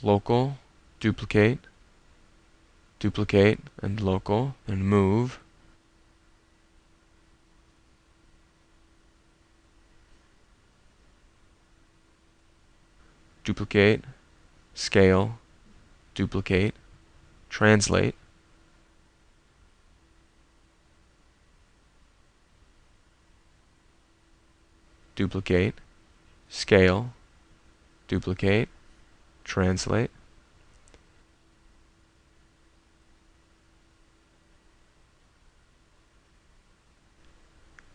Local, duplicate, duplicate, and local, and move. Duplicate, scale, duplicate, translate. Duplicate, scale, duplicate, translate.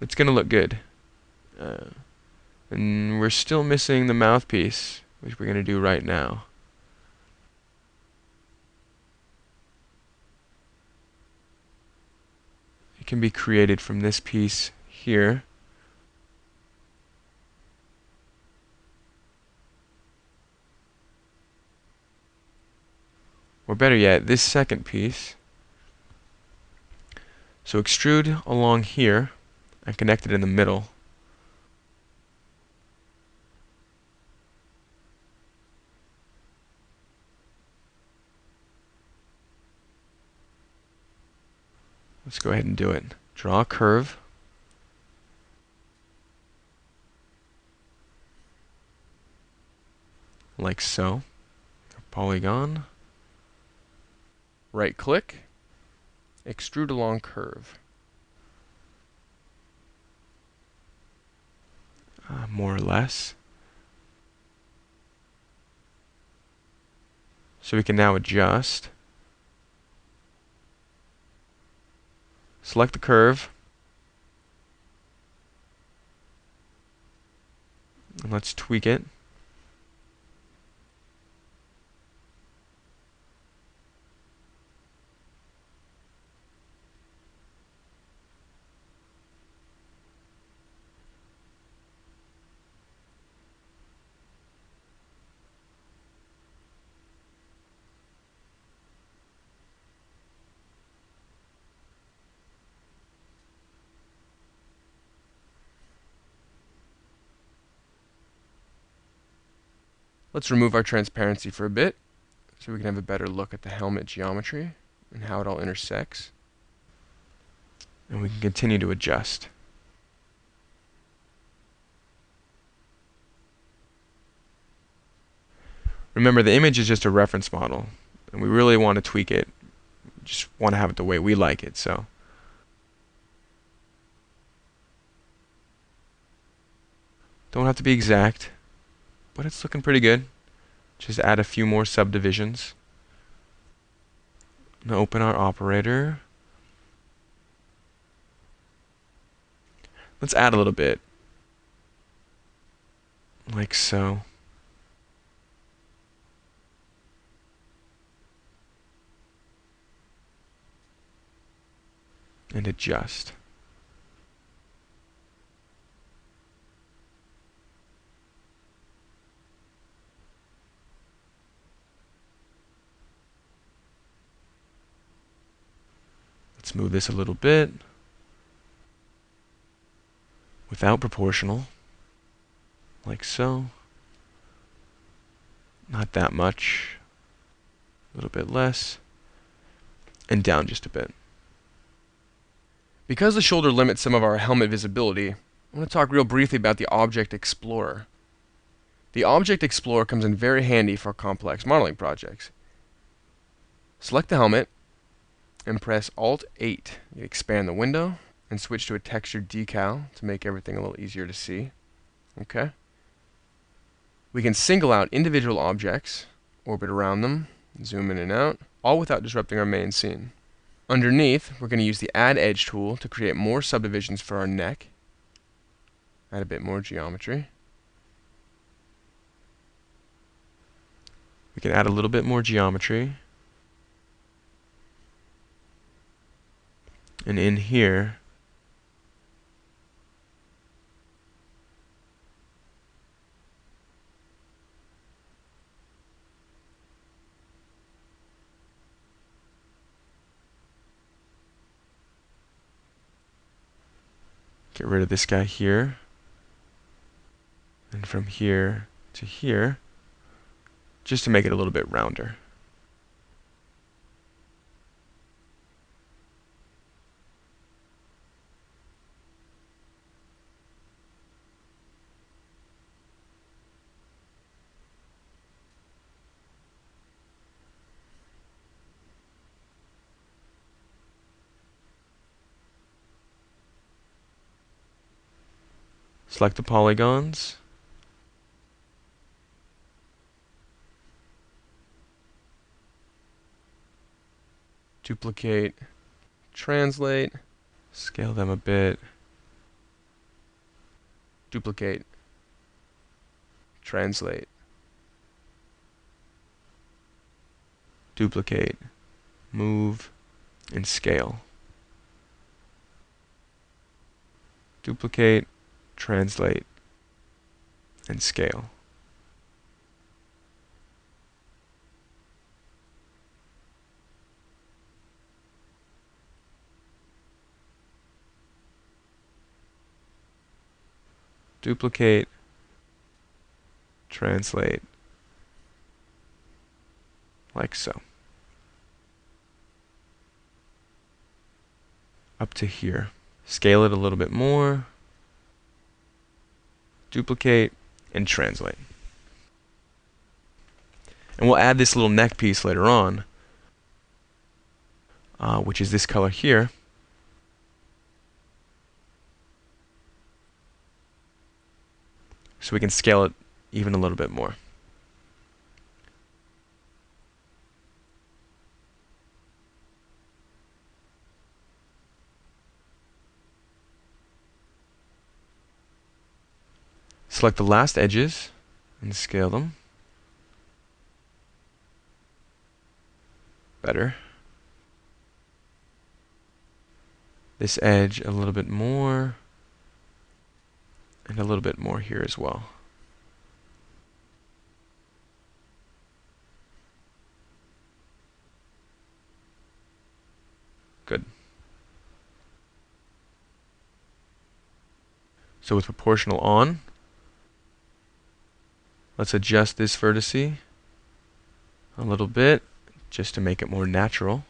It's going to look good. And we're still missing the mouthpiece, which we're going to do right now. It can be created from this piece here. Or better yet, this second piece. So extrude along here and connect it in the middle. Let's go ahead and do it. Draw a curve. Like so. A polygon. Right click. Extrude along curve. More or less. So we can now adjust. Select the curve. And let's tweak it. Let's remove our transparency for a bit so we can have a better look at the helmet geometry and how it all intersects. And we can continue to adjust. Remember, the image is just a reference model, and we really want to tweak it. We just want to have it the way we like it, so. Don't have to be exact, but it's looking pretty good. Just add a few more subdivisions. Now open our operator. Let's add a little bit. Like so. And adjust. Let's move this a little bit. Without proportional. Like so. Not that much. A little bit less. And down just a bit. Because the shoulder limits some of our helmet visibility, I want to talk real briefly about the Object Explorer. The Object Explorer comes in very handy for complex modeling projects. Select the helmet and press Alt-8. You expand the window and switch to a textured decal to make everything a little easier to see. Okay. We can single out individual objects, orbit around them, zoom in and out, all without disrupting our main scene. Underneath, we're going to use the Add Edge tool to create more subdivisions for our neck. Add a bit more geometry. We can add a little bit more geometry. And in here, get rid of this guy here. And from here to here, just to make it a little bit rounder. Select the polygons. Duplicate, translate, scale them a bit. duplicate, translate, duplicate, move, and scale. Duplicate, translate, and scale. Duplicate, translate, like so. Up to here. Scale it a little bit more. Duplicate, and translate. And we'll add this little neck piece later on, which is this color here. So we can scale it even a little bit more. Select the last edges and scale them. Better. This edge a little bit more, and a little bit more here as well. Good. So with proportional on, let's adjust this vertice a little bit just to make it more natural.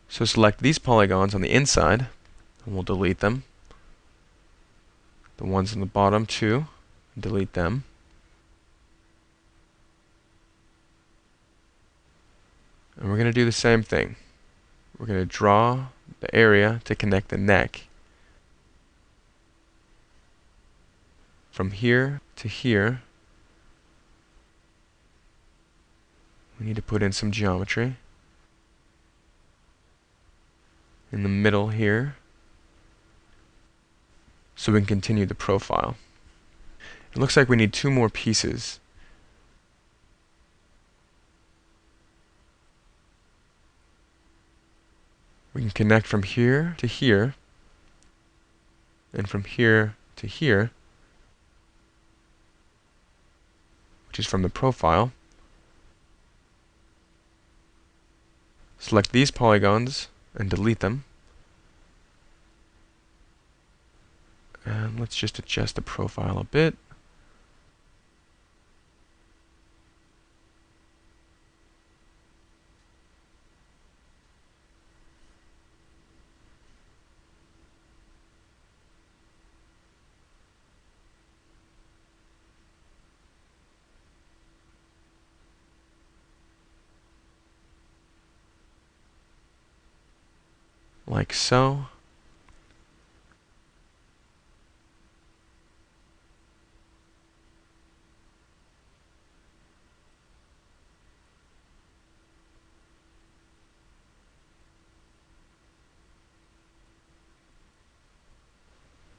So select these polygons on the inside, and we'll delete them. The ones on the bottom too, delete them. And we're going to do the same thing. We're going to draw the area to connect the neck from here to here. We need to put in some geometry in the middle here so we can continue the profile. It looks like we need 2 more pieces. We can connect from here to here, and from here to here, which is from the profile. Select these polygons and delete them. And let's just adjust the profile a bit. Like so.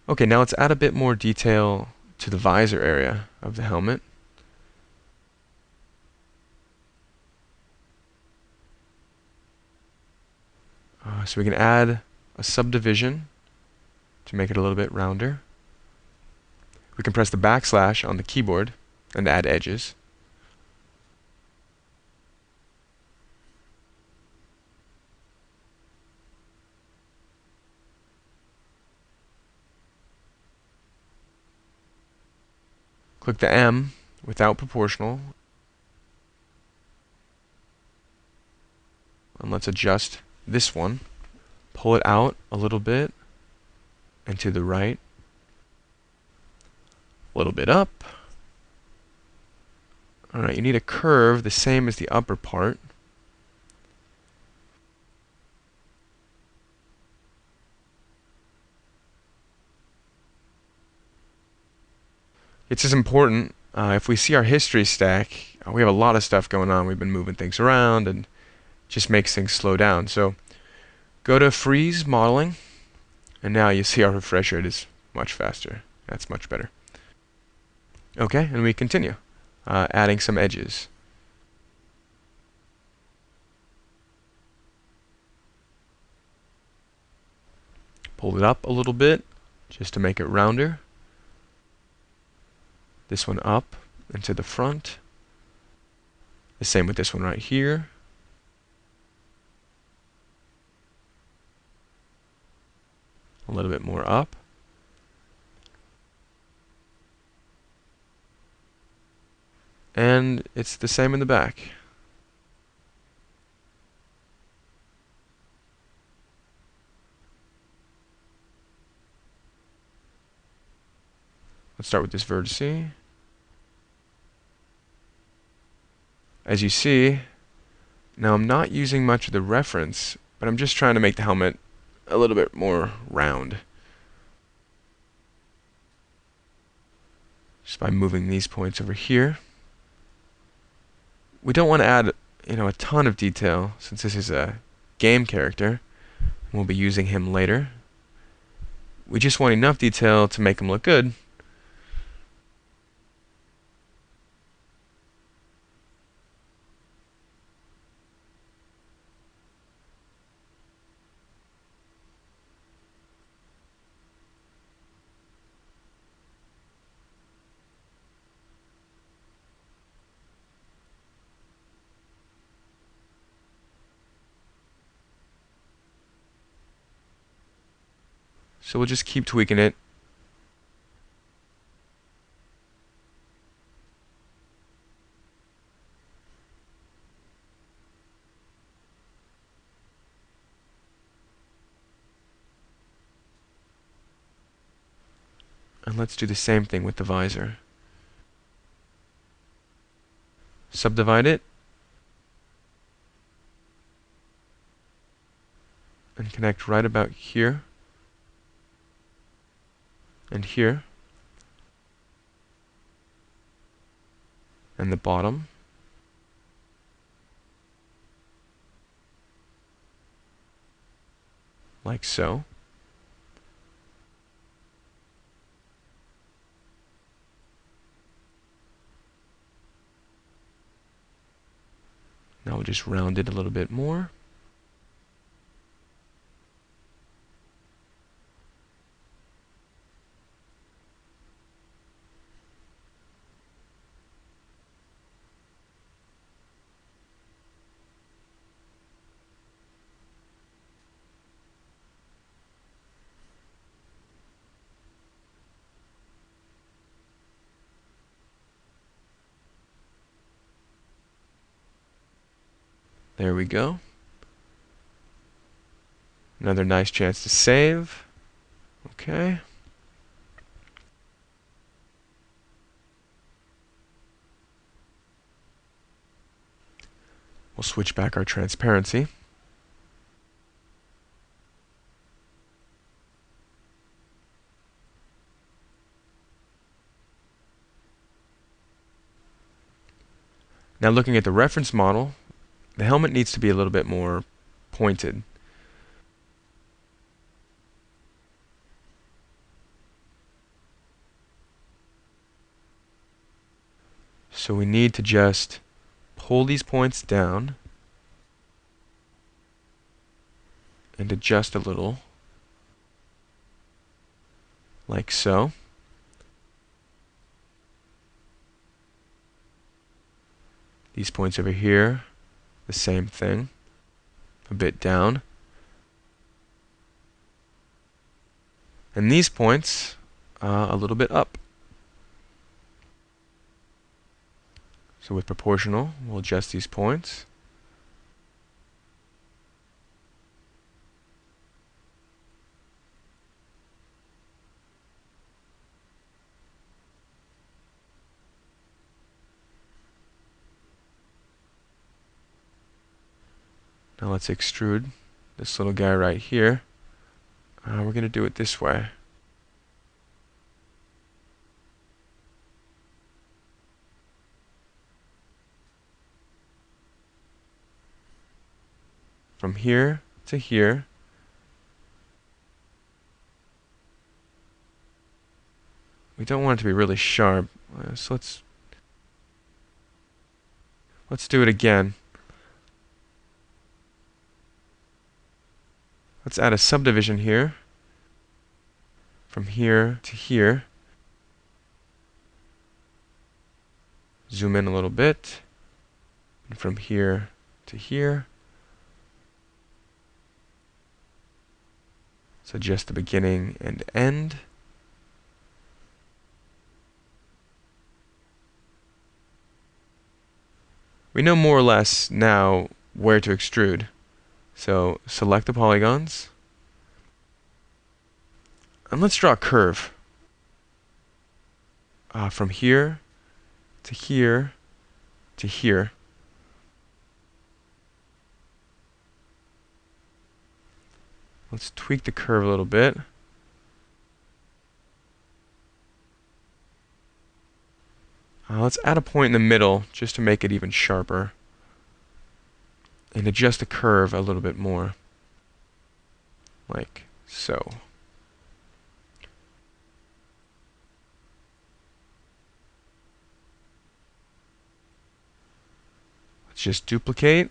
Okay, now let's add a bit more detail to the visor area of the helmet. So we can add a subdivision to make it a little bit rounder. We can press the backslash on the keyboard and add edges. Click the M without proportional, and let's adjust this one. Pull it out a little bit and to the right, a little bit up. Alright, you need a curve the same as the upper part. It's as important. If we see our history stack, we have a lot of stuff going on. We've been moving things around and it just makes things slow down. So go to freeze modeling, and now you see our refresh rate is much faster. That's much better. Okay, and we continue. Adding some edges. Pull it up a little bit just to make it rounder. This one up and to the front. The same with this one right here. A little bit more up. And it's the same in the back. Let's start with this vertex. As you see, now I'm not using much of the reference, but I'm just trying to make the helmet a little bit more round. Just by moving these points over here. We don't want to add, a ton of detail since this is a game character. We'll be using him later. We just want enough detail to make him look good. So we'll just keep tweaking it. And let's do the same thing with the visor. Subdivide it. And connect right about here. And here. And the bottom. Like so. Now we'll just round it a little bit more. There we go. Another nice chance to save. Okay. We'll switch back our transparency. Now looking at the reference model, the helmet needs to be a little bit more pointed. So we need to just pull these points down and adjust a little, like so. These points over here, the same thing, a bit down. And these points, a little bit up. So with proportional, we'll adjust these points. Now let's extrude this little guy right here. We're going to do it this way. from here to here. We don't want it to be really sharp, so let's do it again. Let's add a subdivision here, from here to here. Zoom in a little bit, and from here to here. So just the beginning and end. We know more or less now where to extrude. So select the polygons. And let's draw a curve. From here to here to here. Let's tweak the curve a little bit. Let's add a point in the middle just to make it even sharper. And adjust the curve a little bit more. Like so. Let's just duplicate,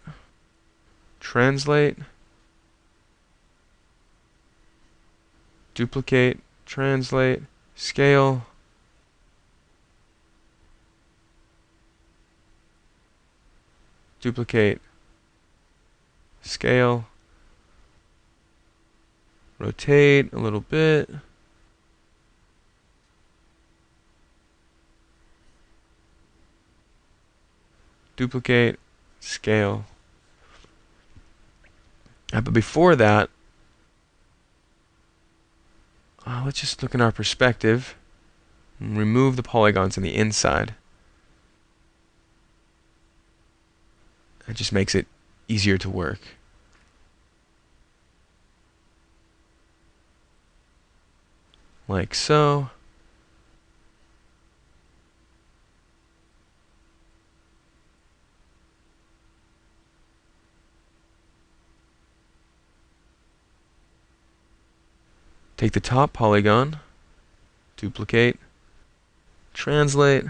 translate, duplicate, translate, scale, duplicate, scale, rotate a little bit, duplicate, scale. But before that, let's just look in our perspective and remove the polygons on the inside. It just makes it easier to work. Like so. Take the top polygon, duplicate, translate.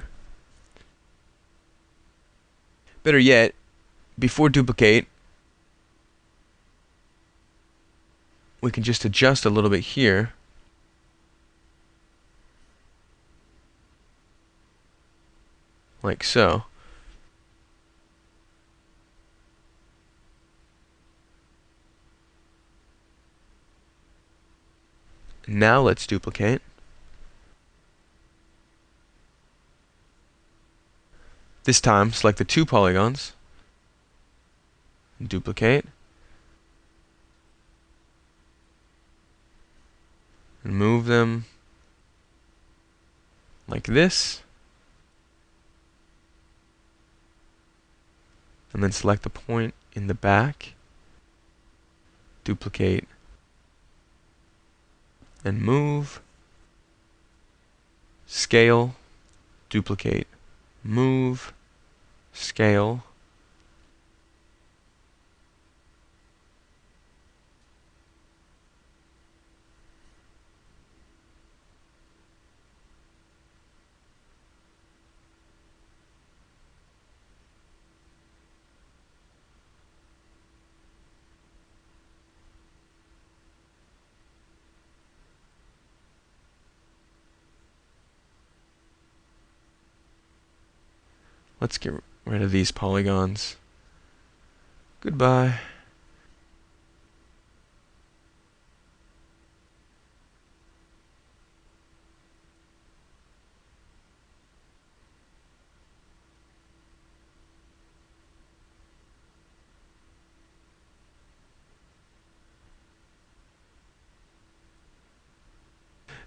Better yet, before duplicate, we can just adjust a little bit here. Like so. Now let's duplicate. This time, select the two polygons, and duplicate, and move them like this, and then select the point in the back, duplicate, and move, scale, duplicate, move, scale, let's get rid of these polygons. Goodbye.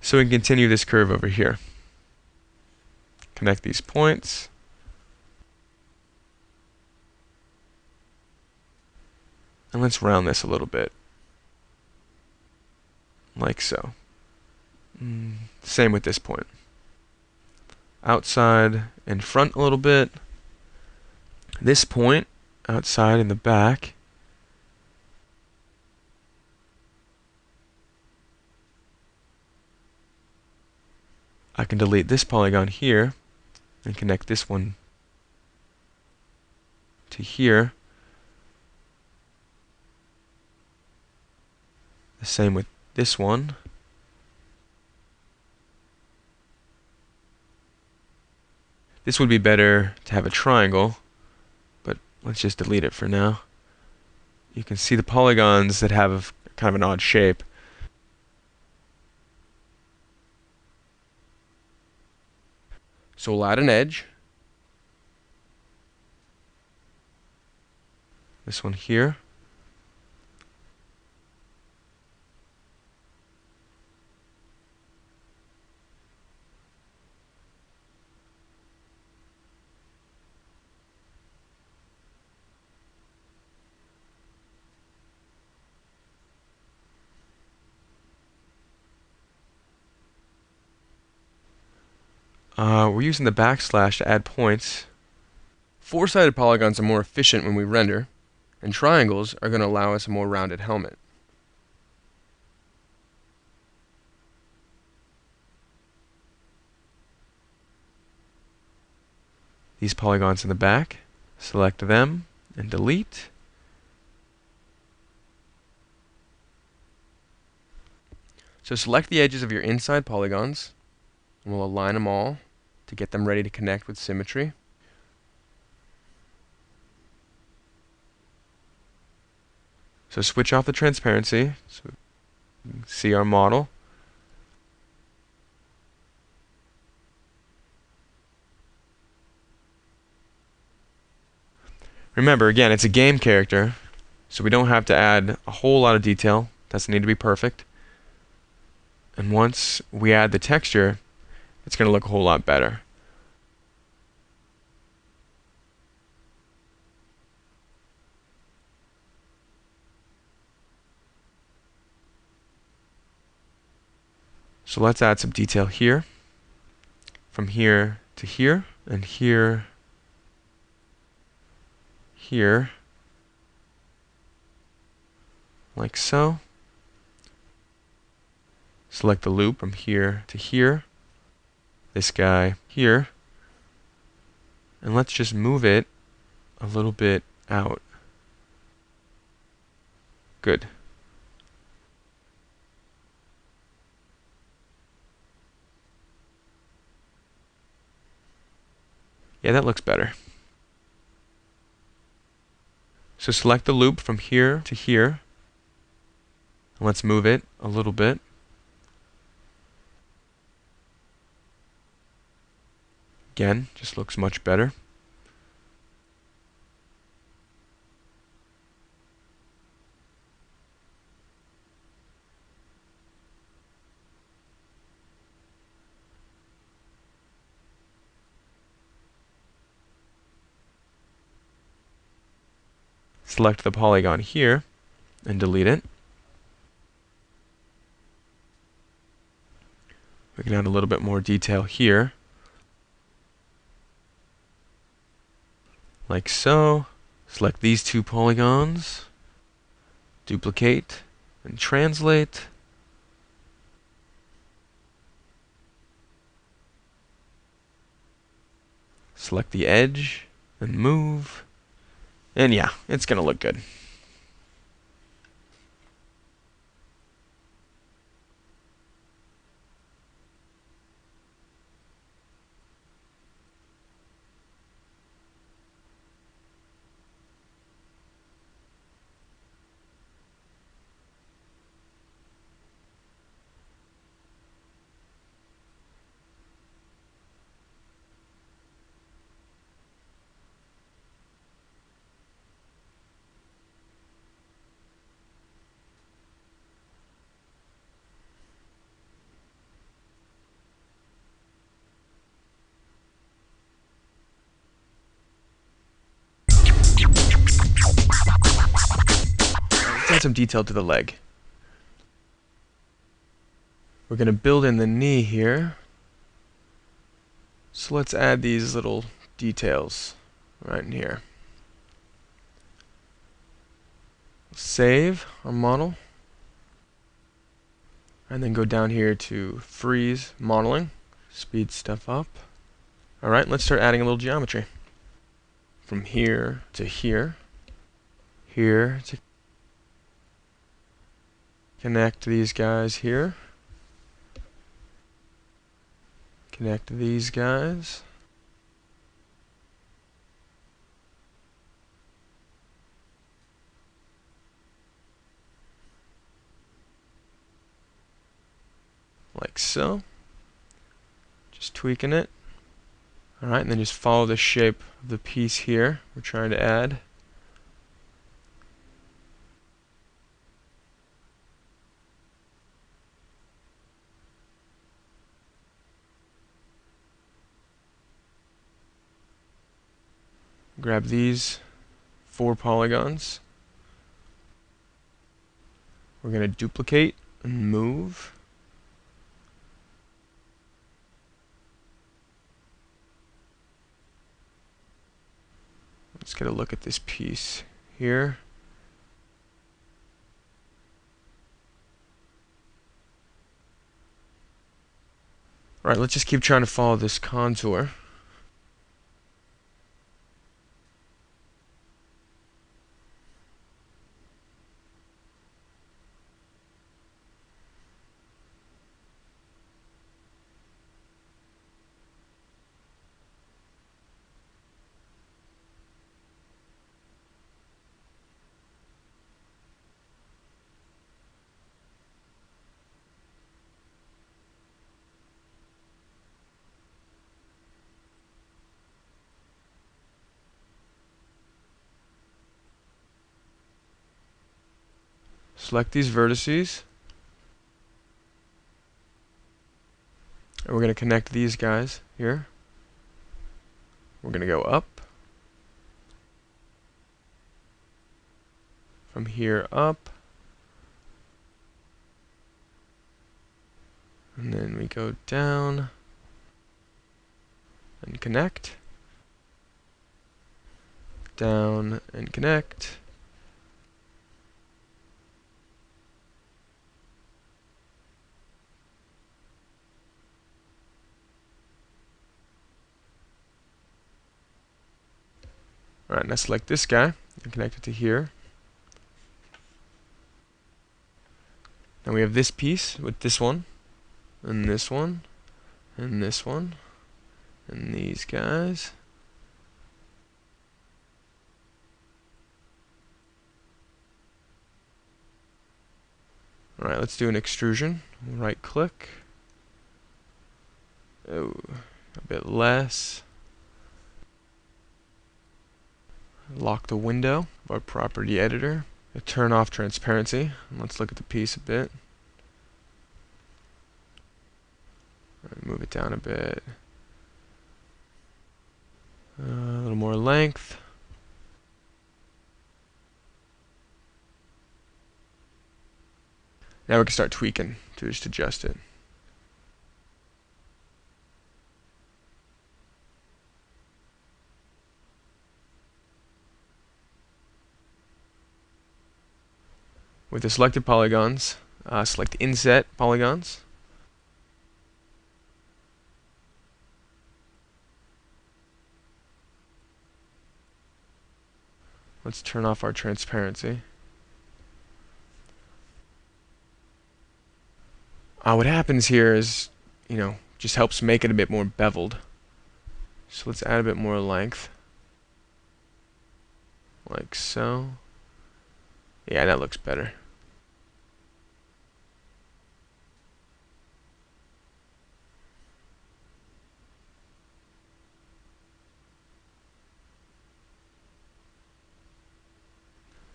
So we can continue this curve over here. Connect these points. And let's round this a little bit. Like so. Same with this point. Outside and front a little bit. This point, outside and the back. I can delete this polygon here and connect this one to here. The same with this one. This would be better to have a triangle, but let's just delete it for now. You can see the polygons that have kind of an odd shape. So we'll add an edge. This one here. We're using the backslash to add points. Four-sided polygons are more efficient when we render, and triangles are going to allow us a more rounded helmet. These polygons in the back, select them and delete. So select the edges of your inside polygons, and we'll align them all to get them ready to connect with Symmetry. So switch off the transparency so we can see our model. Remember, again, it's a game character, so we don't have to add a whole lot of detail. Doesn't need to be perfect. And once we add the texture, it's going to look a whole lot better. So let's add some detail here, from here to here, and here, here, like so. Select the loop from here to here, this guy here, and let's just move it a little bit out. Good. Yeah, that looks better. So select the loop from here to here, and let's move it a little bit. Again, just looks much better. Select the polygon here and delete it. We can add a little bit more detail here, like so. Select these two polygons, duplicate and translate. Select the edge and move. And yeah, it's going to look good. Let's add some detail to the leg. We're going to build in the knee here. So let's add these little details right in here. Save our model. And then go down here to Freeze Modeling. Speed stuff up. Alright, let's start adding a little geometry. From here to here. Here to connect these guys here. Connect these guys. Like so. Just tweaking it. Alright, and then just follow the shape of the piece here we're trying to add. Grab these 4 polygons. We're going to duplicate and move. Let's get a look at this piece here. Alright, let's just keep trying to follow this contour. Select these vertices. And we're going to connect these guys here. We're going to go up. From here up. And then we go down. And connect. Down and connect. Alright, now select this guy and connect it to here. Now we have this piece with this one, and this one, and this one, and these guys. Alright, let's do an extrusion. Right click. Oh, a bit less. Lock the window of our property editor. Turn off transparency. And let's look at the piece a bit. Move it down a bit. A little more length. Now we can start tweaking to just adjust it. With the selected polygons, select Inset Polygons. Let's turn off our transparency. What happens here is, just helps make it a bit more beveled. So let's add a bit more length. Like so. Yeah, that looks better.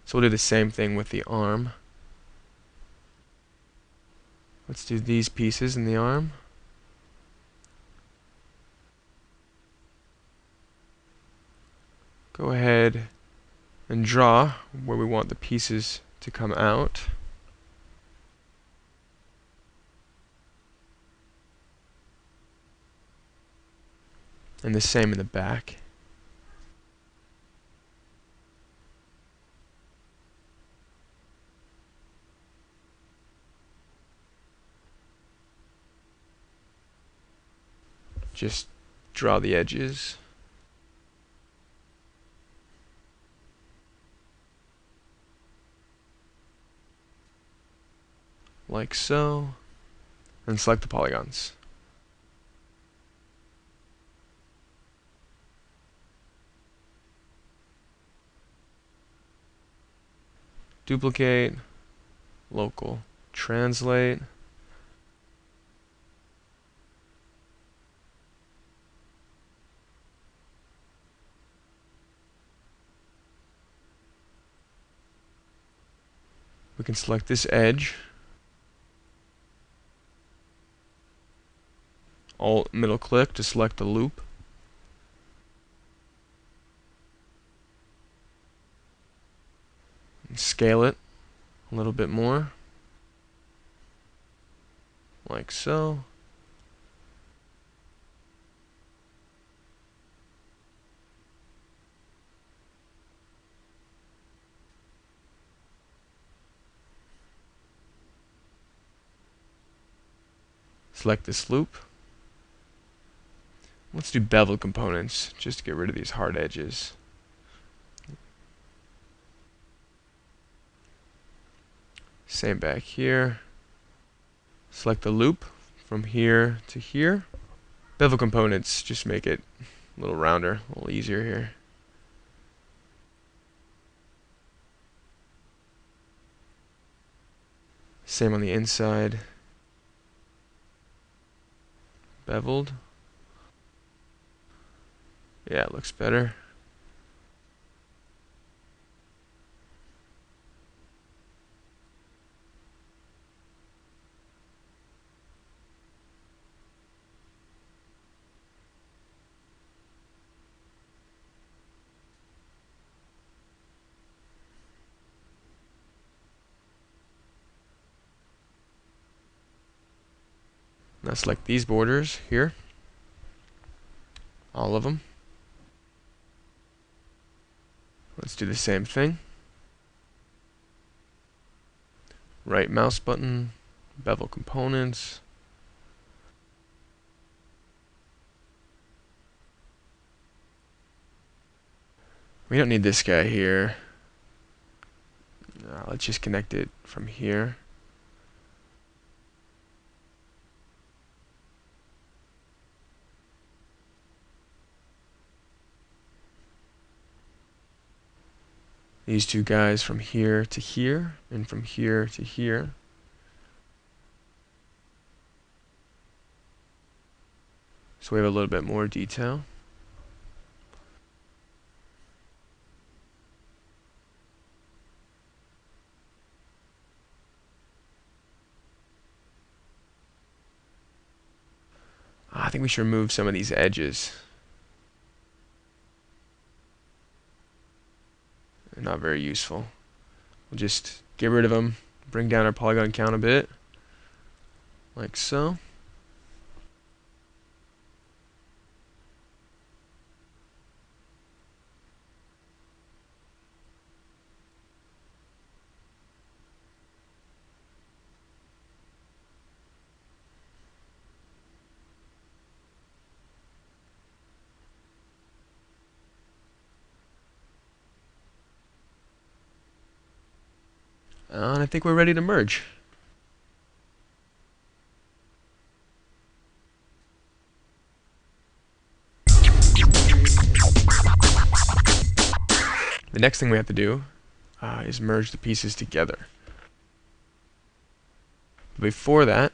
So we'll do the same thing with the arm. Let's do these pieces in the arm. Go ahead and draw where we want the pieces to come out. And the same in the back. Just draw the edges. Like so. And select the polygons. Duplicate, local, translate. We can select this edge. Alt middle click to select the loop. And scale it a little bit more. Like so. Select this loop. Let's do bevel components just to get rid of these hard edges. Same back here. Select the loop from here to here. Bevel components just make it a little rounder, a little easier here. Same on the inside. Beveled. Yeah, it looks better. Now select these borders here. All of them. Let's do the same thing. Right mouse button, bevel components. We don't need this guy here. Let's just connect it from here. These two guys from here to here, and from here to here. So we have a little bit more detail. I think we should remove some of these edges. They're not very useful. We'll just get rid of them, bring down our polygon count a bit, like so. And I think we're ready to merge. The next thing we have to do is merge the pieces together. Before that,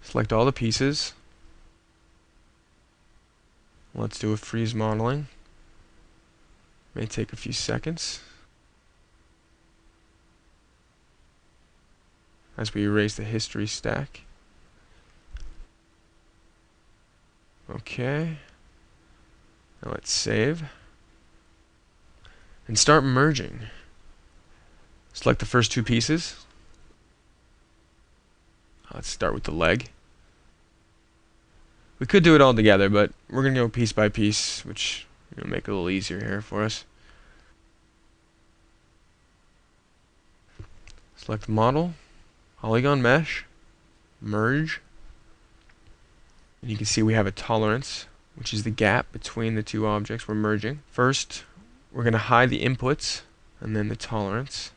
select all the pieces. Let's do a freeze modeling. May take a few seconds as we erase the history stack. Okay. Now let's save and start merging. Select the first two pieces. Let's start with the leg. We could do it all together, but we're going to go piece by piece, which will make it a little easier here for us. Select model, polygon mesh, merge. And you can see we have a tolerance, which is the gap between the two objects we're merging. First, we're going to hide the inputs and then the tolerance,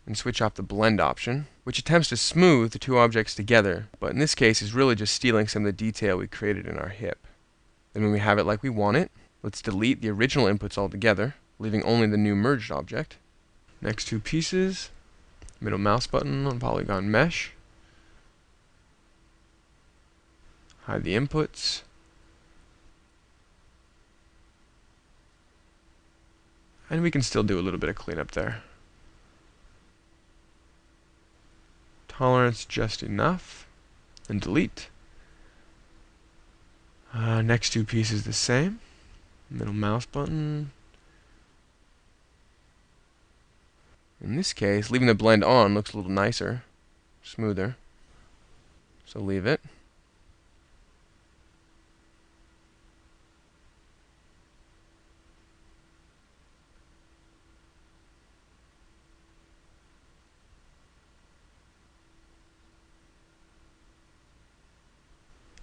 and switch off the blend option, which attempts to smooth the two objects together, but in this case is really just stealing some of the detail we created in our hip. Then when we have it like we want it, let's delete the original inputs altogether, leaving only the new merged object. Next two pieces, middle mouse button on polygon mesh, hide the inputs, and we can still do a little bit of cleanup there. Tolerance just enough, and delete. Next two pieces the same, middle mouse button. In this case, leaving the blend on looks a little nicer, smoother, so leave it.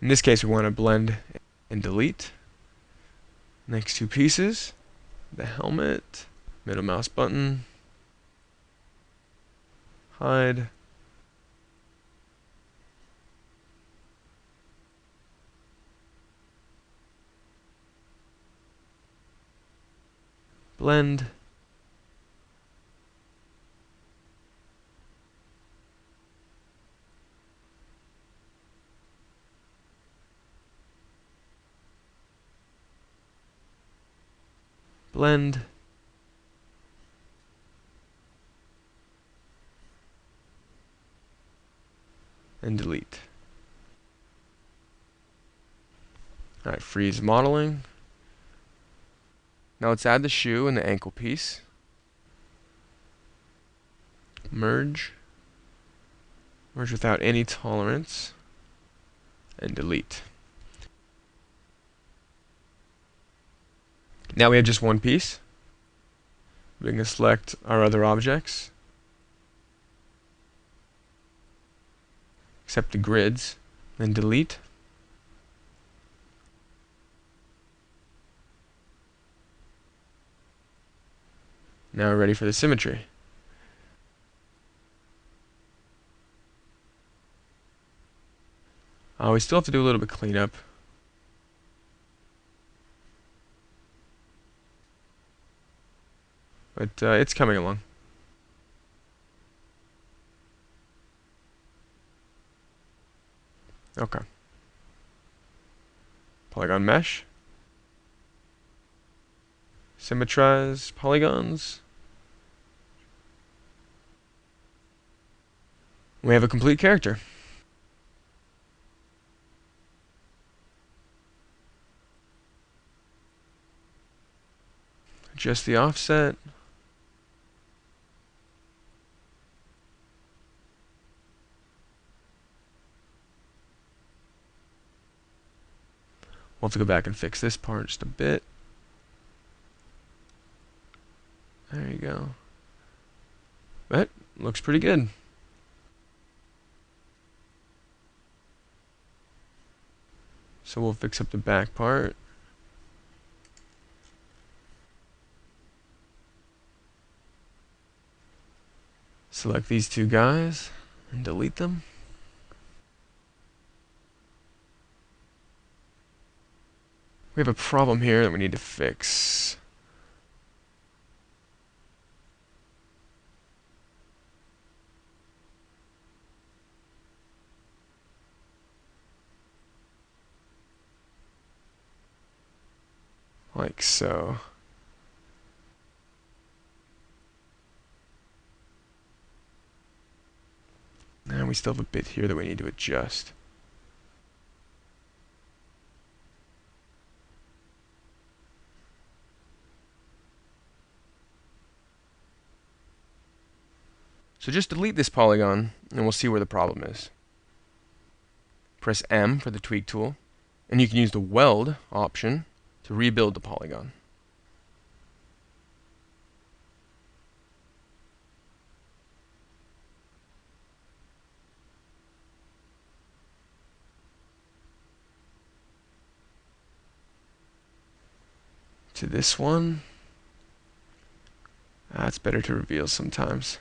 In this case, we want to blend and delete. Next two pieces, the helmet, middle mouse button, hide, blend, blend, and delete. Alright, freeze modeling. Now let's add the shoe and the ankle piece. Merge. Merge without any tolerance. And delete. Now we have just one piece. We can select our other objects, except the grids, then delete. Now we're ready for the symmetry. We still have to do a little bit of cleanup. But it's coming along. Okay. Polygon mesh. Symmetrize polygons. We have a complete character. Adjust the offset. We'll have to go back and fix this part just a bit. There you go. That looks pretty good. So we'll fix up the back part. Select these two guys and delete them. We have a problem here that we need to fix. Like so. And we still have a bit here that we need to adjust. So just delete this polygon, and we'll see where the problem is. Press M for the tweak tool, and you can use the weld option to rebuild the polygon. to this one. It's better to reveal sometimes.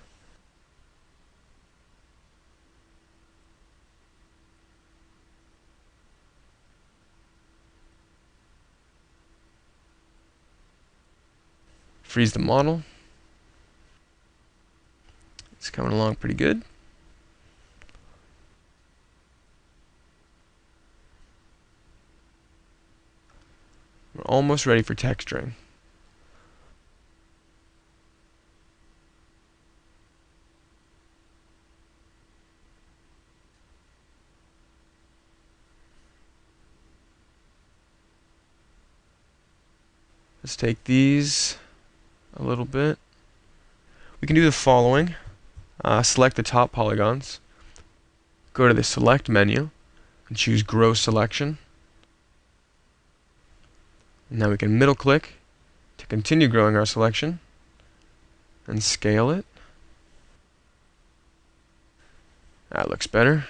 Freeze the model. It's coming along pretty good. We're almost ready for texturing. Let's take these a little bit. We can do the following. Select the top polygons. Go to the Select menu and choose Grow Selection. Now we can middle click to continue growing our selection and scale it. That looks better.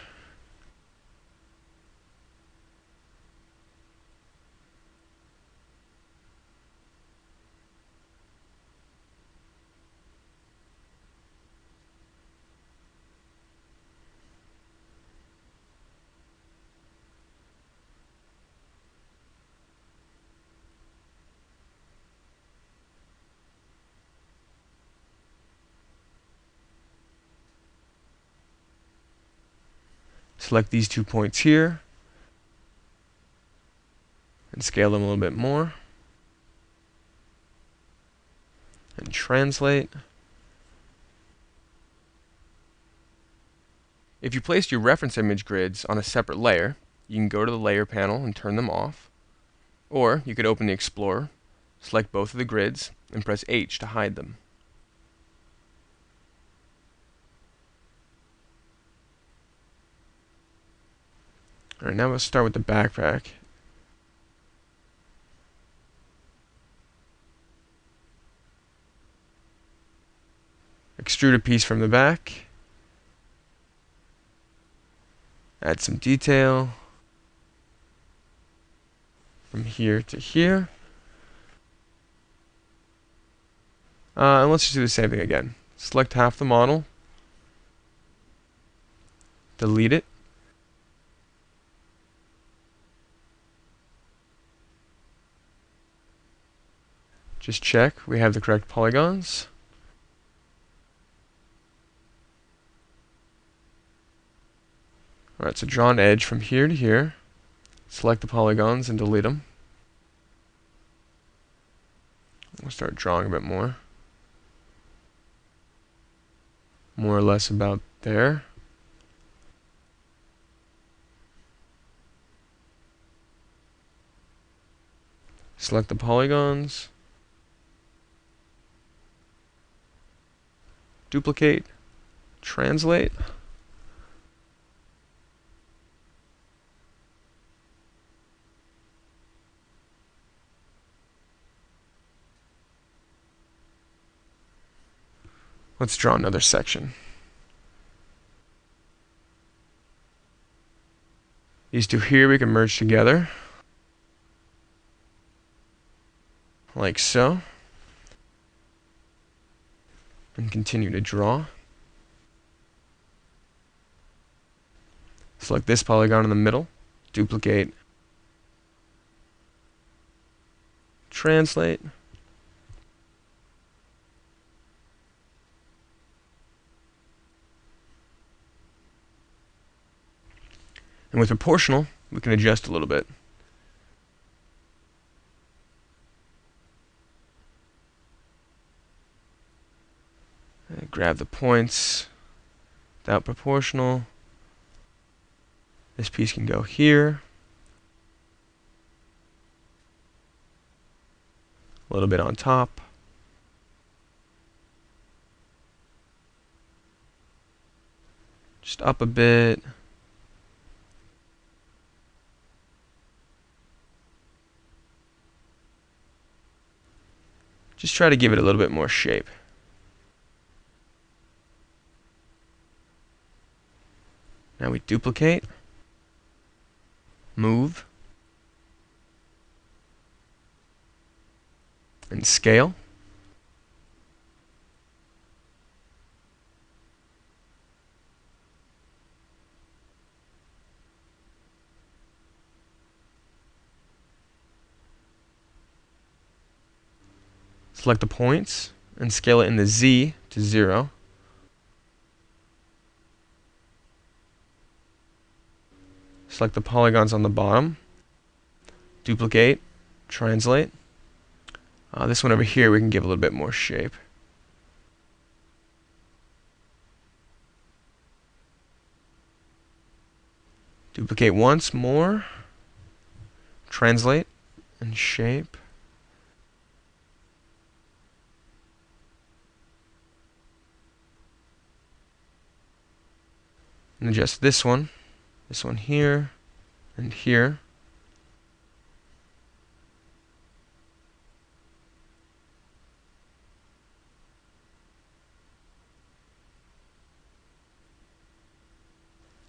Select these 2 points here and scale them a little bit more. And translate. If you placed your reference image grids on a separate layer, you can go to the layer panel and turn them off. Or you could open the Explorer, select both of the grids, and press H to hide them. Alright, now we'll start with the backpack. Extrude a piece from the back. Add some detail from here to here. And let's just do the same thing again. Select half the model. Delete it. Just check we have the correct polygons. Alright, so draw an edge from here to here. Select the polygons and delete them. We'll start drawing a bit more. More or less about there. Select the polygons. Duplicate. Translate. Let's draw another section. These two here we can merge together, like so, and continue to draw. Select this polygon in the middle, duplicate, translate, and with proportional, we can adjust a little bit. And grab the points without proportional. This piece can go here. A little bit on top. Just up a bit. Just try to give it a little bit more shape. Now we duplicate, move, and scale. Select the points and scale it in the Z to 0. Select the polygons on the bottom. Duplicate, translate. This one over here we can give a little bit more shape. Duplicate once more. Translate and shape. And adjust this one here, and here.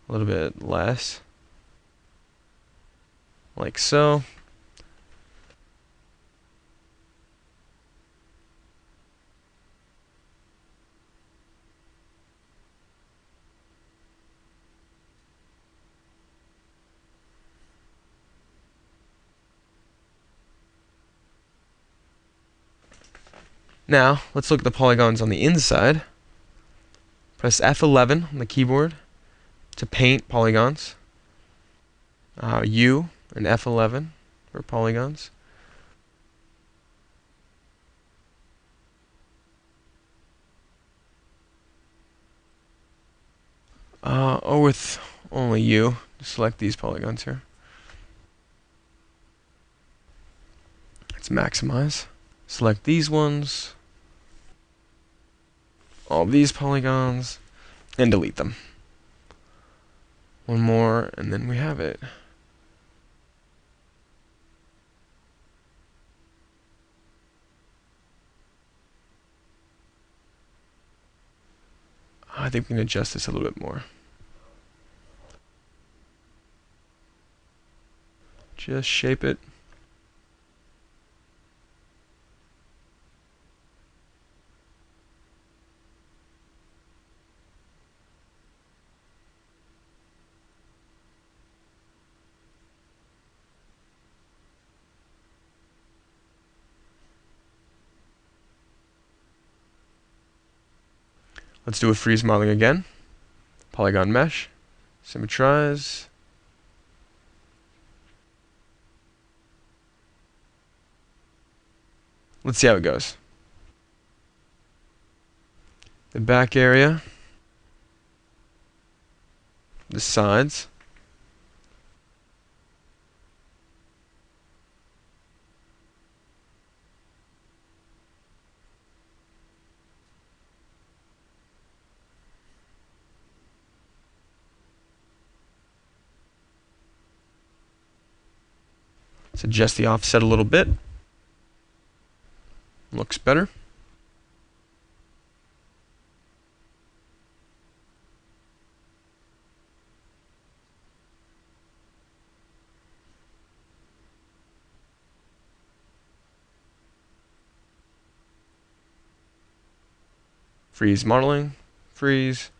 A little bit less, like so. Now, let's look at the polygons on the inside. Press F11 on the keyboard to paint polygons. U and F11 for polygons. Or with only U, select these polygons here. Let's maximize. Select these ones, all these polygons, and delete them. One more, and then we have it. I think we can adjust this a little bit more. Just shape it. Let's do a freeze modeling again. Polygon mesh, symmetrize. Let's see how it goes. The back area, the sides. Let's adjust the offset a little bit. Looks better. Freeze modeling, freeze.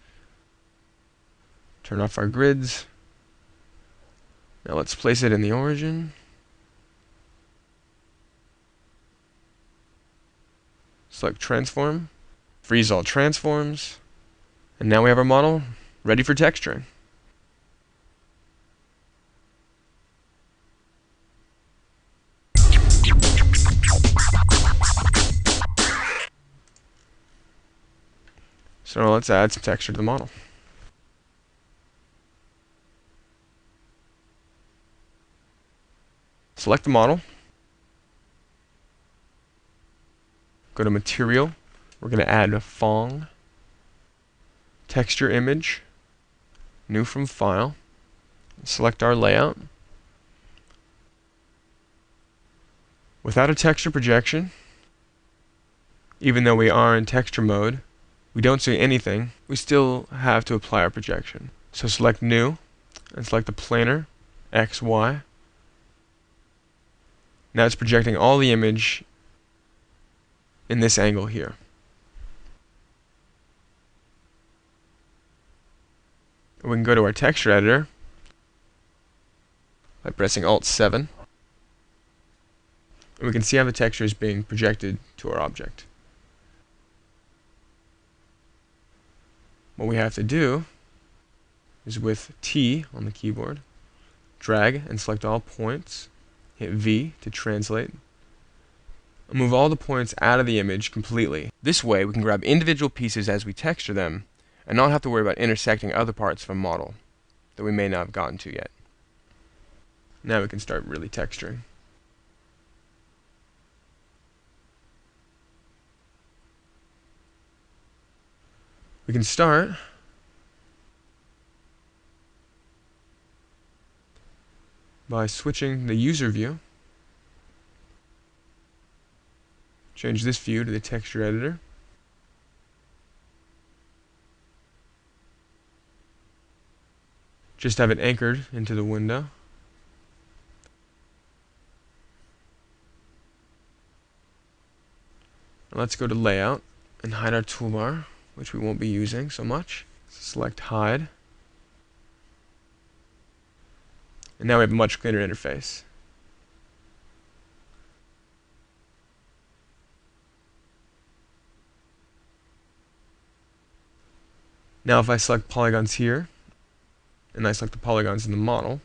Turn off our grids. Now let's place it in the origin. Select transform, freeze all transforms, and now we have our model ready for texturing. So now let's add some texture to the model. Select the model. Go to Material. We're going to add a Fong. Texture Image. New from File. Select our layout. Without a texture projection, even though we are in texture mode, we don't see anything. We still have to apply our projection. So select New and select the planar X, Y. Now it's projecting all the image in this angle here. We can go to our texture editor by pressing Alt-7, and we can see how the texture is being projected to our object. What we have to do is with T on the keyboard, drag and select all points, hit V to translate, and move all the points out of the image completely. This way we can grab individual pieces as we texture them and not have to worry about intersecting other parts of a model that we may not have gotten to yet. Now we can start really texturing. We can start by switching the user view. Change this view to the texture editor. Just have it anchored into the window. Let's go to Layout and hide our toolbar, which we won't be using so much. Select Hide. And now we have a much cleaner interface. Now if I select polygons here, and I select the polygons in the model,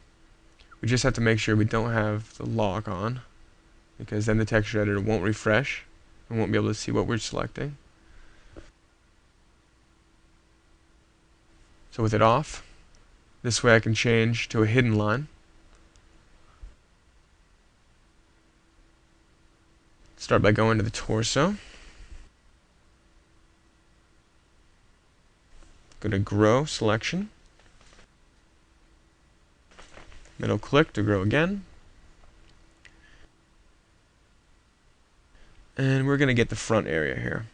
we just have to make sure we don't have the lock on, because then the texture editor won't refresh and won't be able to see what we're selecting. So with it off, this way I can change to a hidden line. Start by going to the torso. Go to Grow Selection. Middle click to grow again. And we're going to get the front area here.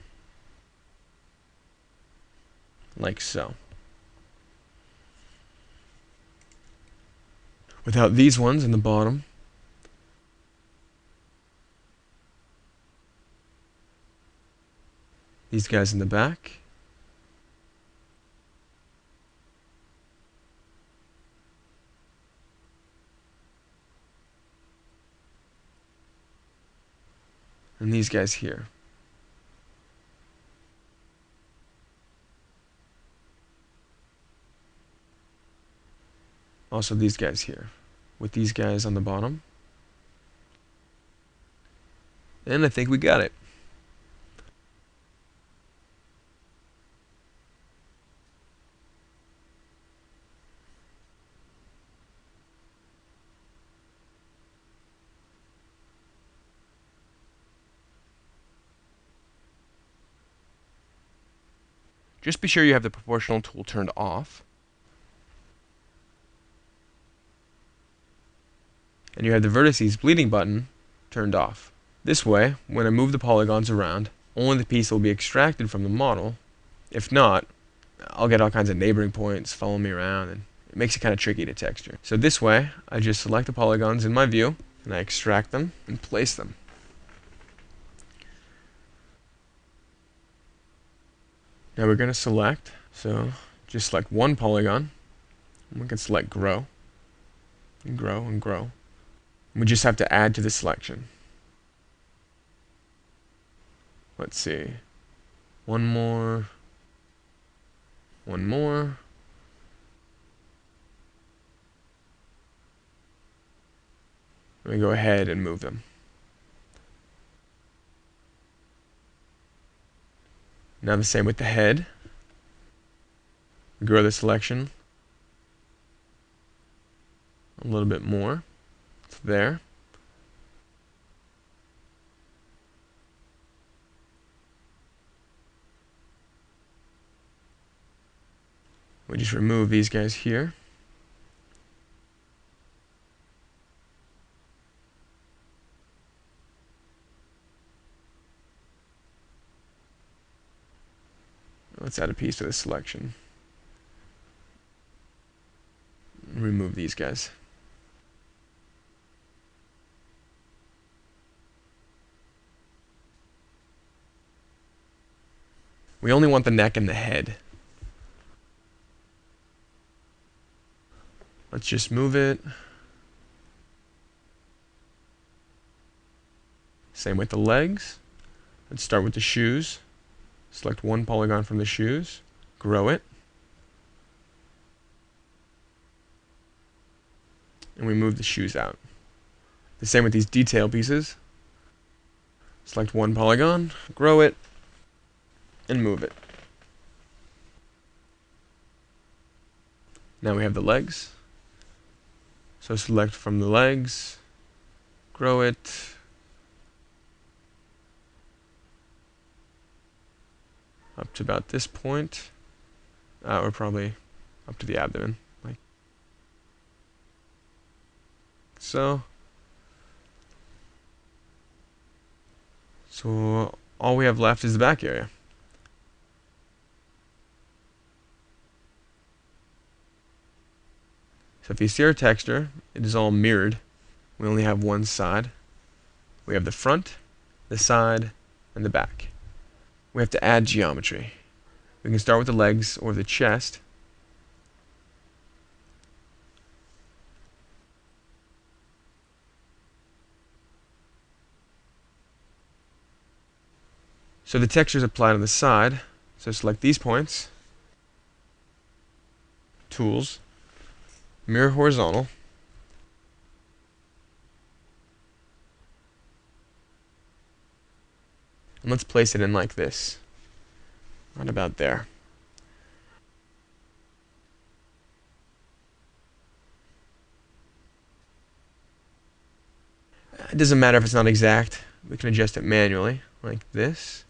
Like so. Without these ones in the bottom, these guys in the back, and these guys here. Also these guys here, with these guys on the bottom. And I think we got it. Just be sure you have the proportional tool turned off. And you have the vertices bleeding button turned off. This way, when I move the polygons around, only the piece will be extracted from the model. If not, I'll get all kinds of neighboring points following me around, and it makes it kind of tricky to texture. So this way, I just select the polygons in my view, and I extract them and place them. Now we're going to select, so just select one polygon, and we can select Grow, and Grow, and Grow. We just have to add to the selection. Let's see. One more. One more. Let me go ahead and move them. Now the same with the head. Grow the selection a little bit more. It's there. We just remove these guys here. Let's add a piece to the selection. Remove these guys. We only want the neck and the head. Let's just move it. Same with the legs. Let's start with the shoes. Select one polygon from the shoes. Grow it. And we move the shoes out. The same with these detail pieces. Select one polygon, grow it, and move it. Now we have the legs. So select from the legs, grow it, up to about this point, or probably up to the abdomen, like so. So all we have left is the back area. So if you see our texture, it is all mirrored. We only have one side. We have the front, the side, and the back. We have to add geometry. We can start with the legs or the chest. So the texture is applied on the side. So select these points, tools, mirror horizontal, and let's place it in like this, right about there. It doesn't matter if it's not exact. We can adjust it manually, like this.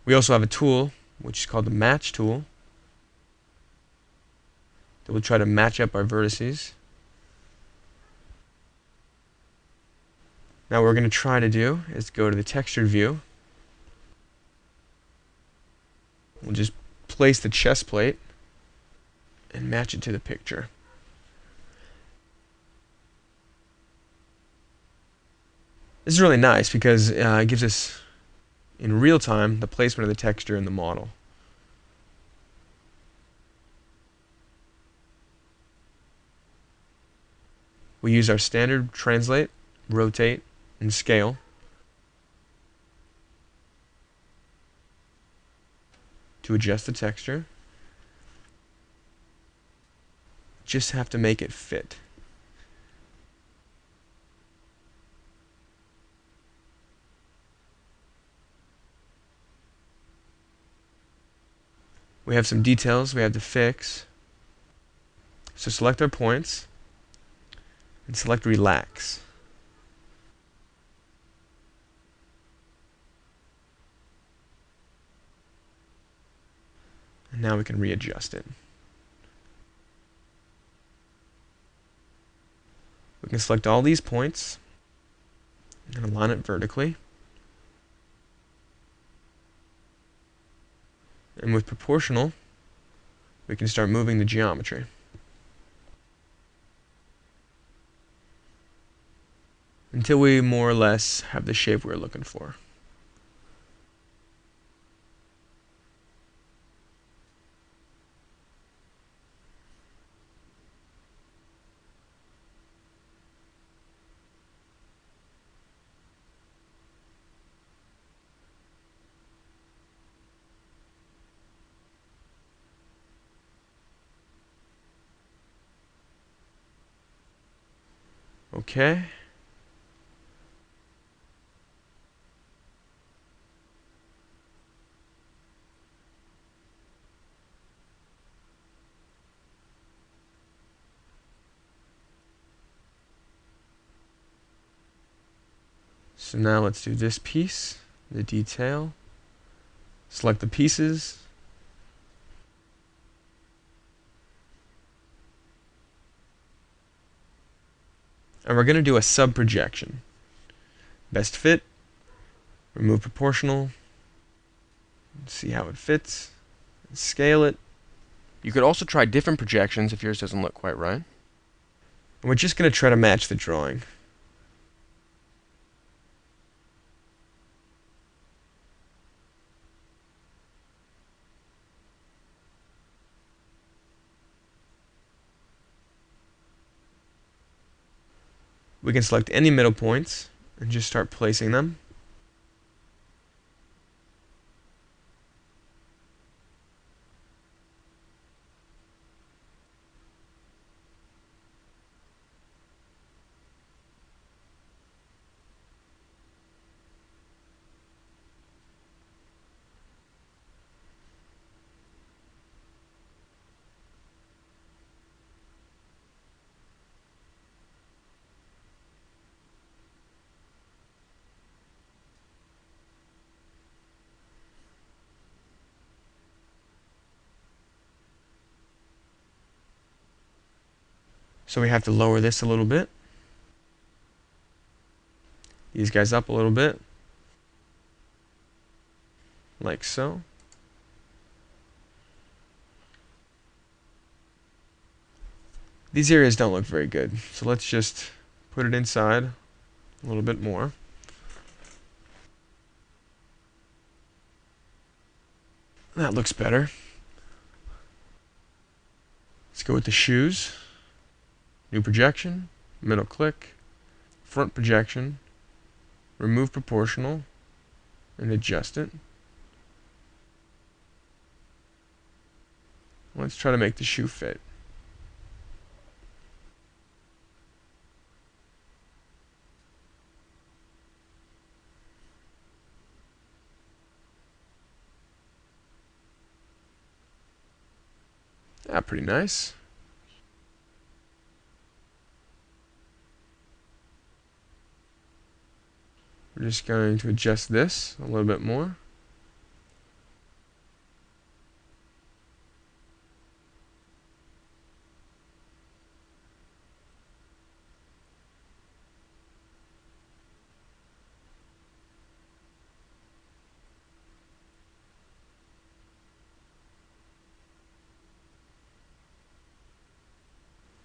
We also have a tool, which is called the match tool, that will try to match up our vertices. Now what we're going to try to do is go to the textured view. We'll just place the chest plate and match it to the picture. This is really nice because it gives us, in real time, the placement of the texture in the model. We use our standard translate, rotate, and scale. To adjust the texture. Just have to make it fit. We have some details we have to fix. So select our points and select relax. And now we can readjust it. We can select all these points and align it vertically. And with proportional, we can start moving the geometry. Until we more or less have the shape we're looking for. Okay. So now let's do this piece, the detail. Select the pieces. And we're going to do a sub-projection. Best fit, remove proportional, see how it fits, scale it. You could also try different projections if yours doesn't look quite right. And we're just going to try to match the drawing. We can select any middle points and just start placing them. So we have to lower this a little bit. These guys up a little bit. Like so. These areas don't look very good, so let's just put it inside a little bit more. That looks better. Let's go with the shoes. New projection, middle click, front projection, remove proportional, and adjust it. Let's try to make the shoe fit. Ah, pretty nice. We're just going to adjust this a little bit more.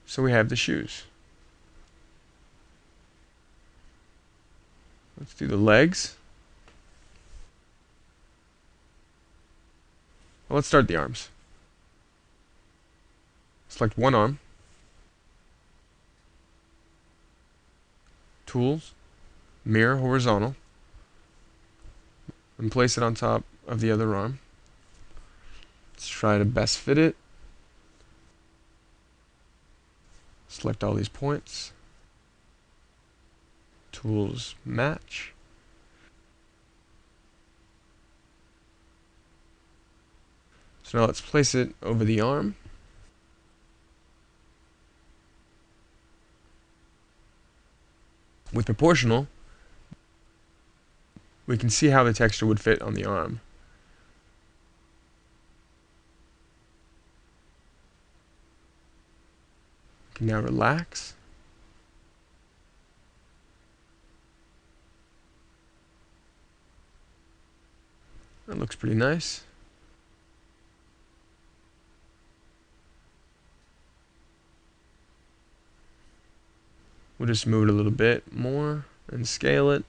So we have the shoes. Let's do the legs. Well, let's start the arms. Select one arm. Tools, mirror horizontal, and place it on top of the other arm. Let's try to best fit it. Select all these points. Tools, match. So now let's place it over the arm. With proportional, we can see how the texture would fit on the arm. We can now relax. That looks pretty nice. We'll just move it a little bit more and scale it.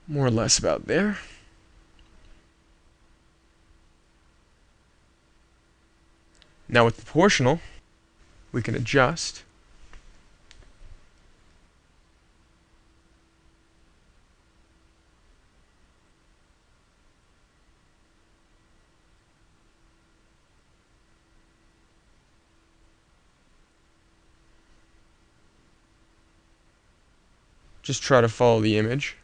More or less about there. Now with proportional, we can adjust. Just try to follow the image.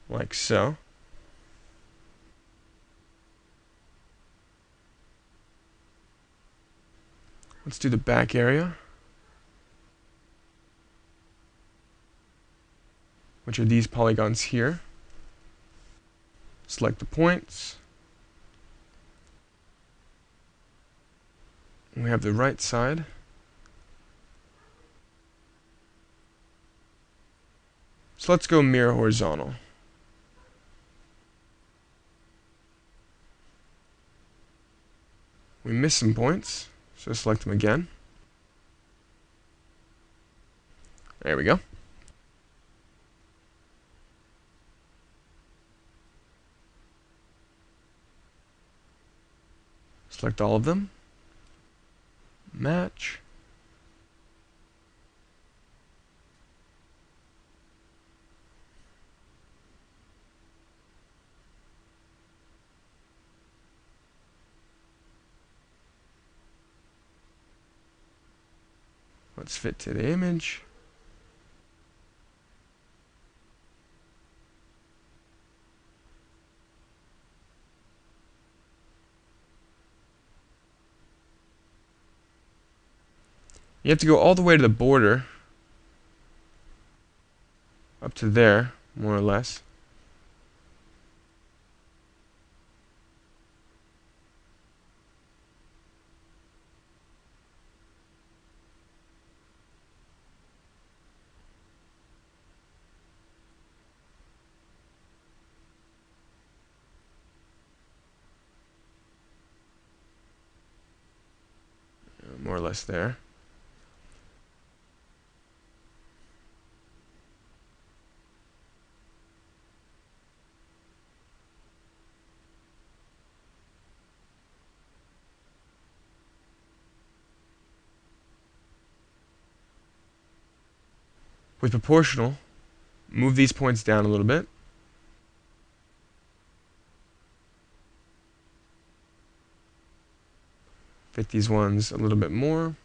Like so. Let's do the back area, which are these polygons here. Select the points. We have the right side. So let's go mirror horizontal. We missed some points, so select them again. There we go. Select all of them. Match. Let's fit to the image. You have to go all the way to the border, up to there, more or less. More or less there. With proportional, move these points down a little bit. Fit these ones a little bit more.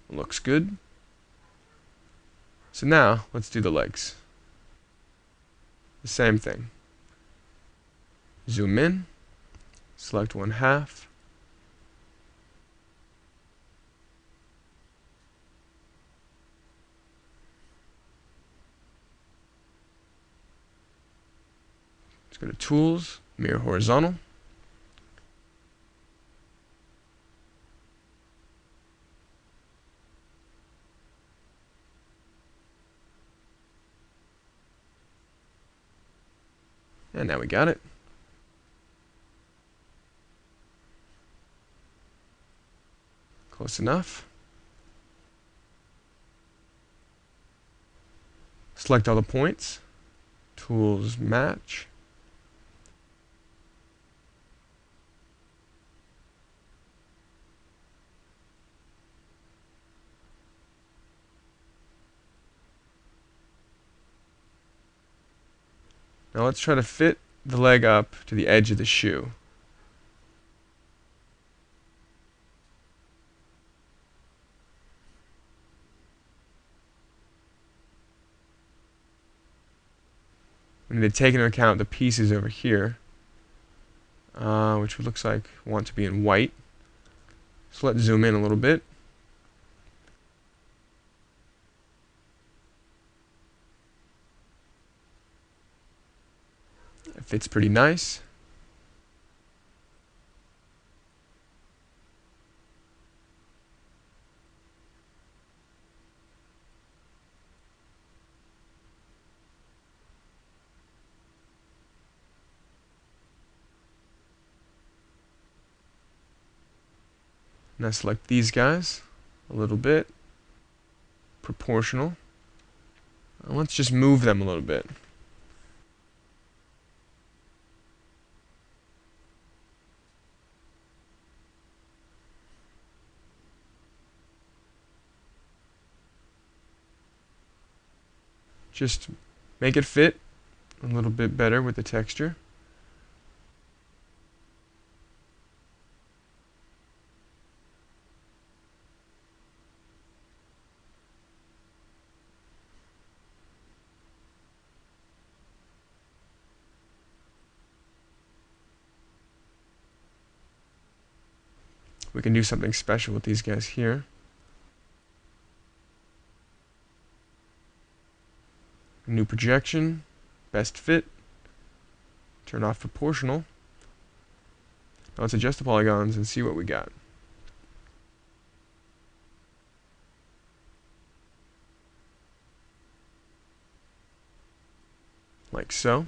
Looks good. So now, let's do the legs. The same thing. Zoom in, select 1/2. Let's go to Tools, Mirror Horizontal. And now we got it. Close enough. Select all the points. Tools, Match. Now let's try to fit the leg up to the edge of the shoe. We need to take into account the pieces over here, which looks like want to be in white. So let's zoom in a little bit. It fits pretty nice. Now select these guys a little bit. Proportional. And let's just move them a little bit. Just make it fit a little bit better with the texture. We can do something special with these guys here. New projection, best fit, turn off proportional. Now let's adjust the polygons and see what we got. like so.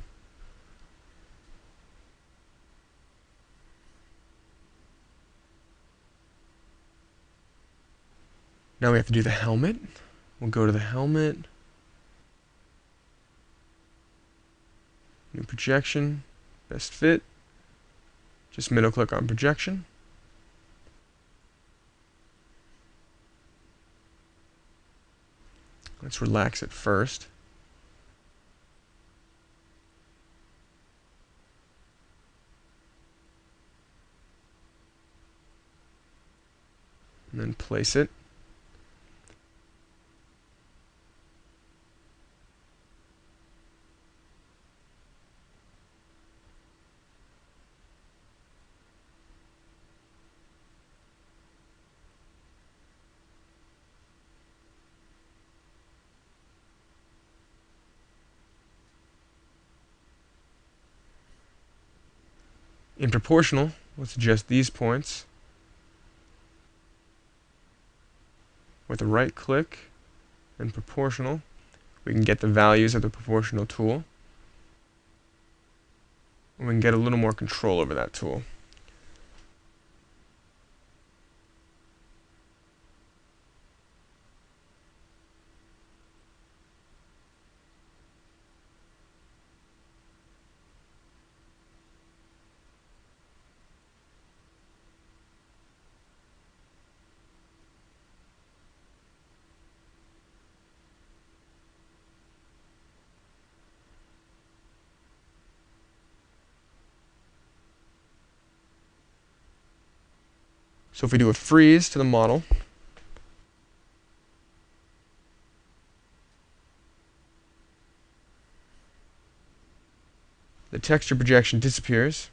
Now we have to do the helmet. We'll go to the helmet, new projection, best fit, just middle click on projection. Let's relax it first. And then place it. In proportional, let's adjust these points. With a right click and proportional, we can get the values of the proportional tool. And we can get a little more control over that tool. So if we do a freeze to the model, the texture projection disappears,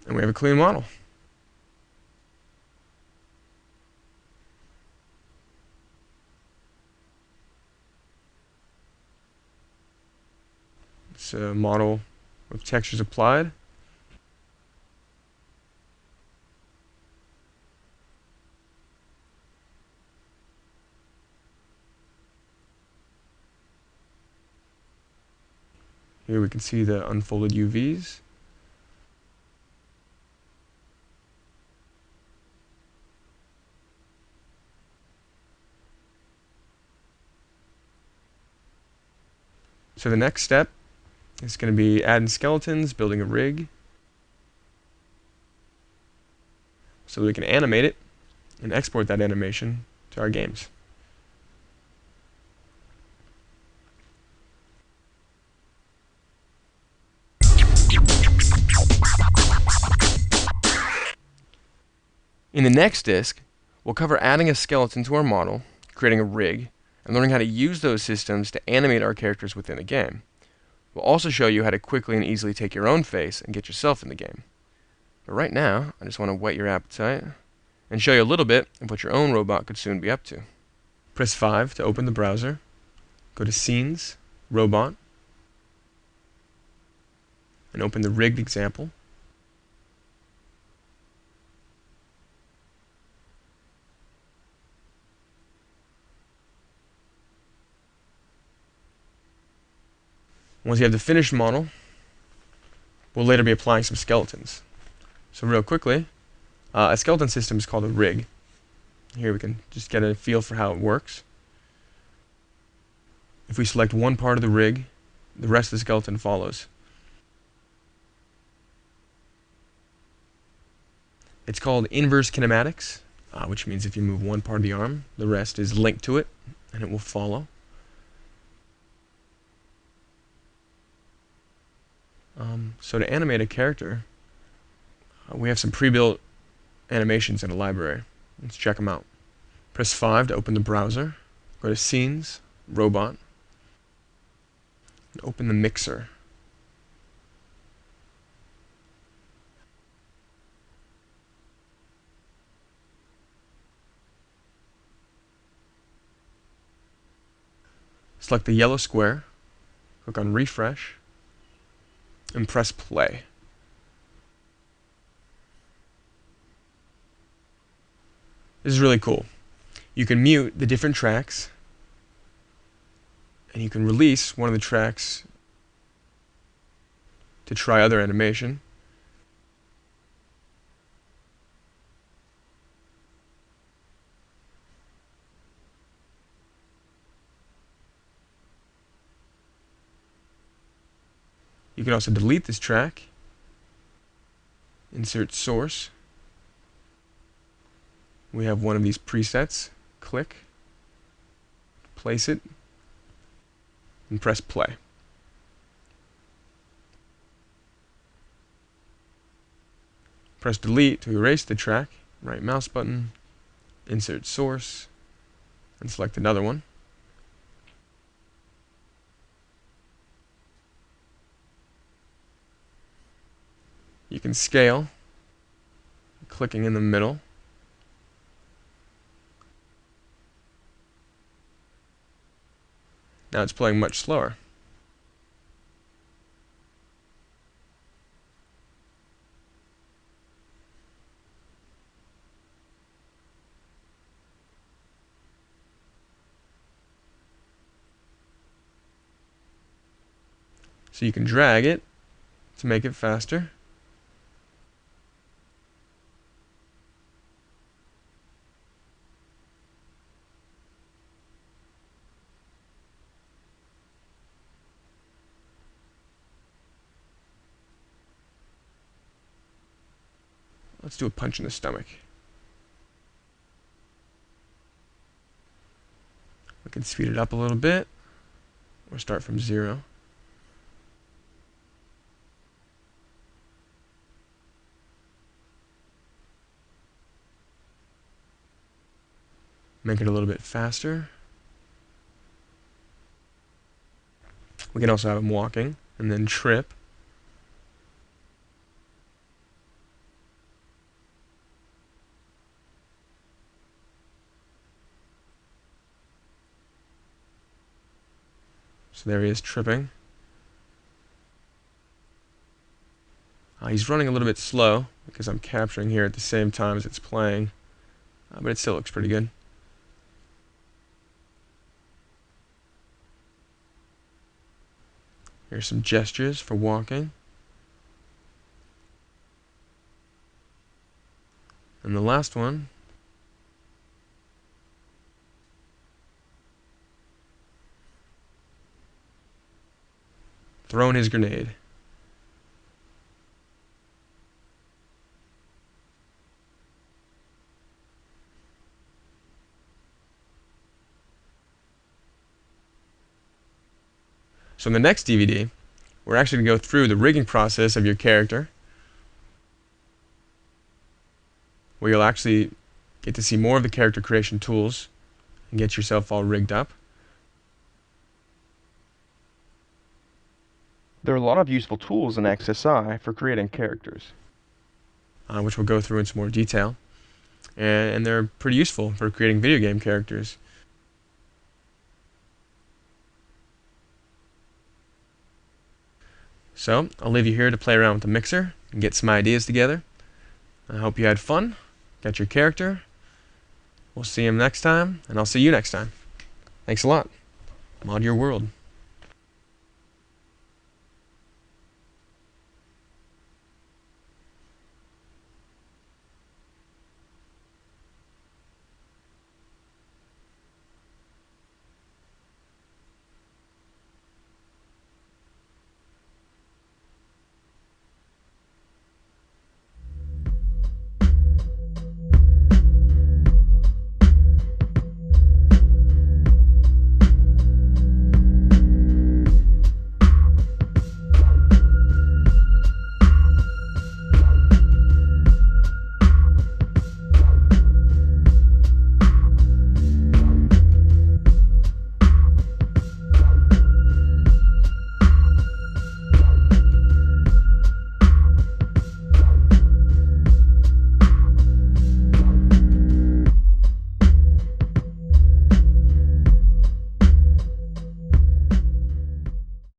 and we have a clean model. It's a model with textures applied. Here we can see the unfolded UVs. So the next step is going to be adding skeletons, building a rig, so that we can animate it and export that animation to our games. In the next disc, we'll cover adding a skeleton to our model, creating a rig, and learning how to use those systems to animate our characters within the game. We'll also show you how to quickly and easily take your own face and get yourself in the game. But right now, I just want to whet your appetite and show you a little bit of what your own robot could soon be up to. Press 5 to open the browser. Go to Scenes, Robot, and open the rigged example. Once you have the finished model, we'll later be applying some skeletons. So real quickly, a skeleton system is called a rig. Here we can just get a feel for how it works. If we select one part of the rig, the rest of the skeleton follows. It's called inverse kinematics, which means if you move one part of the arm, the rest is linked to it, and it will follow. So to animate a character, we have some pre-built animations in a library. Let's check them out. Press 5 to open the browser. Go to Scenes, Robot, and open the mixer. Select the yellow square, click on Refresh, and press play. This is really cool. You can mute the different tracks and you can release one of the tracks to try other animation. You can also delete this track, insert source. We have one of these presets. Click, place it, and press play. Press delete to erase the track, right mouse button, insert source, and select another one. You can scale, clicking in the middle. Now it's playing much slower. So you can drag it to make it faster. Let's do a punch in the stomach. We can speed it up a little bit, or start from 0. Make it a little bit faster. We can also have him walking, and then trip. So there he is tripping. He's running a little bit slow because I'm capturing here at the same time as it's playing, but it still looks pretty good. Here's some gestures for walking. And the last one, throwing his grenade. So in the next DVD, we're actually going to go through the rigging process of your character, where you'll actually get to see more of the character creation tools and get yourself all rigged up. There are a lot of useful tools in XSI for creating characters, which we'll go through in some more detail, and they're pretty useful for creating video game characters. So I'll leave you here to play around with the mixer and get some ideas together. I hope you had fun, got your character. We'll see him next time, and I'll see you next time. Thanks a lot. Mod your world.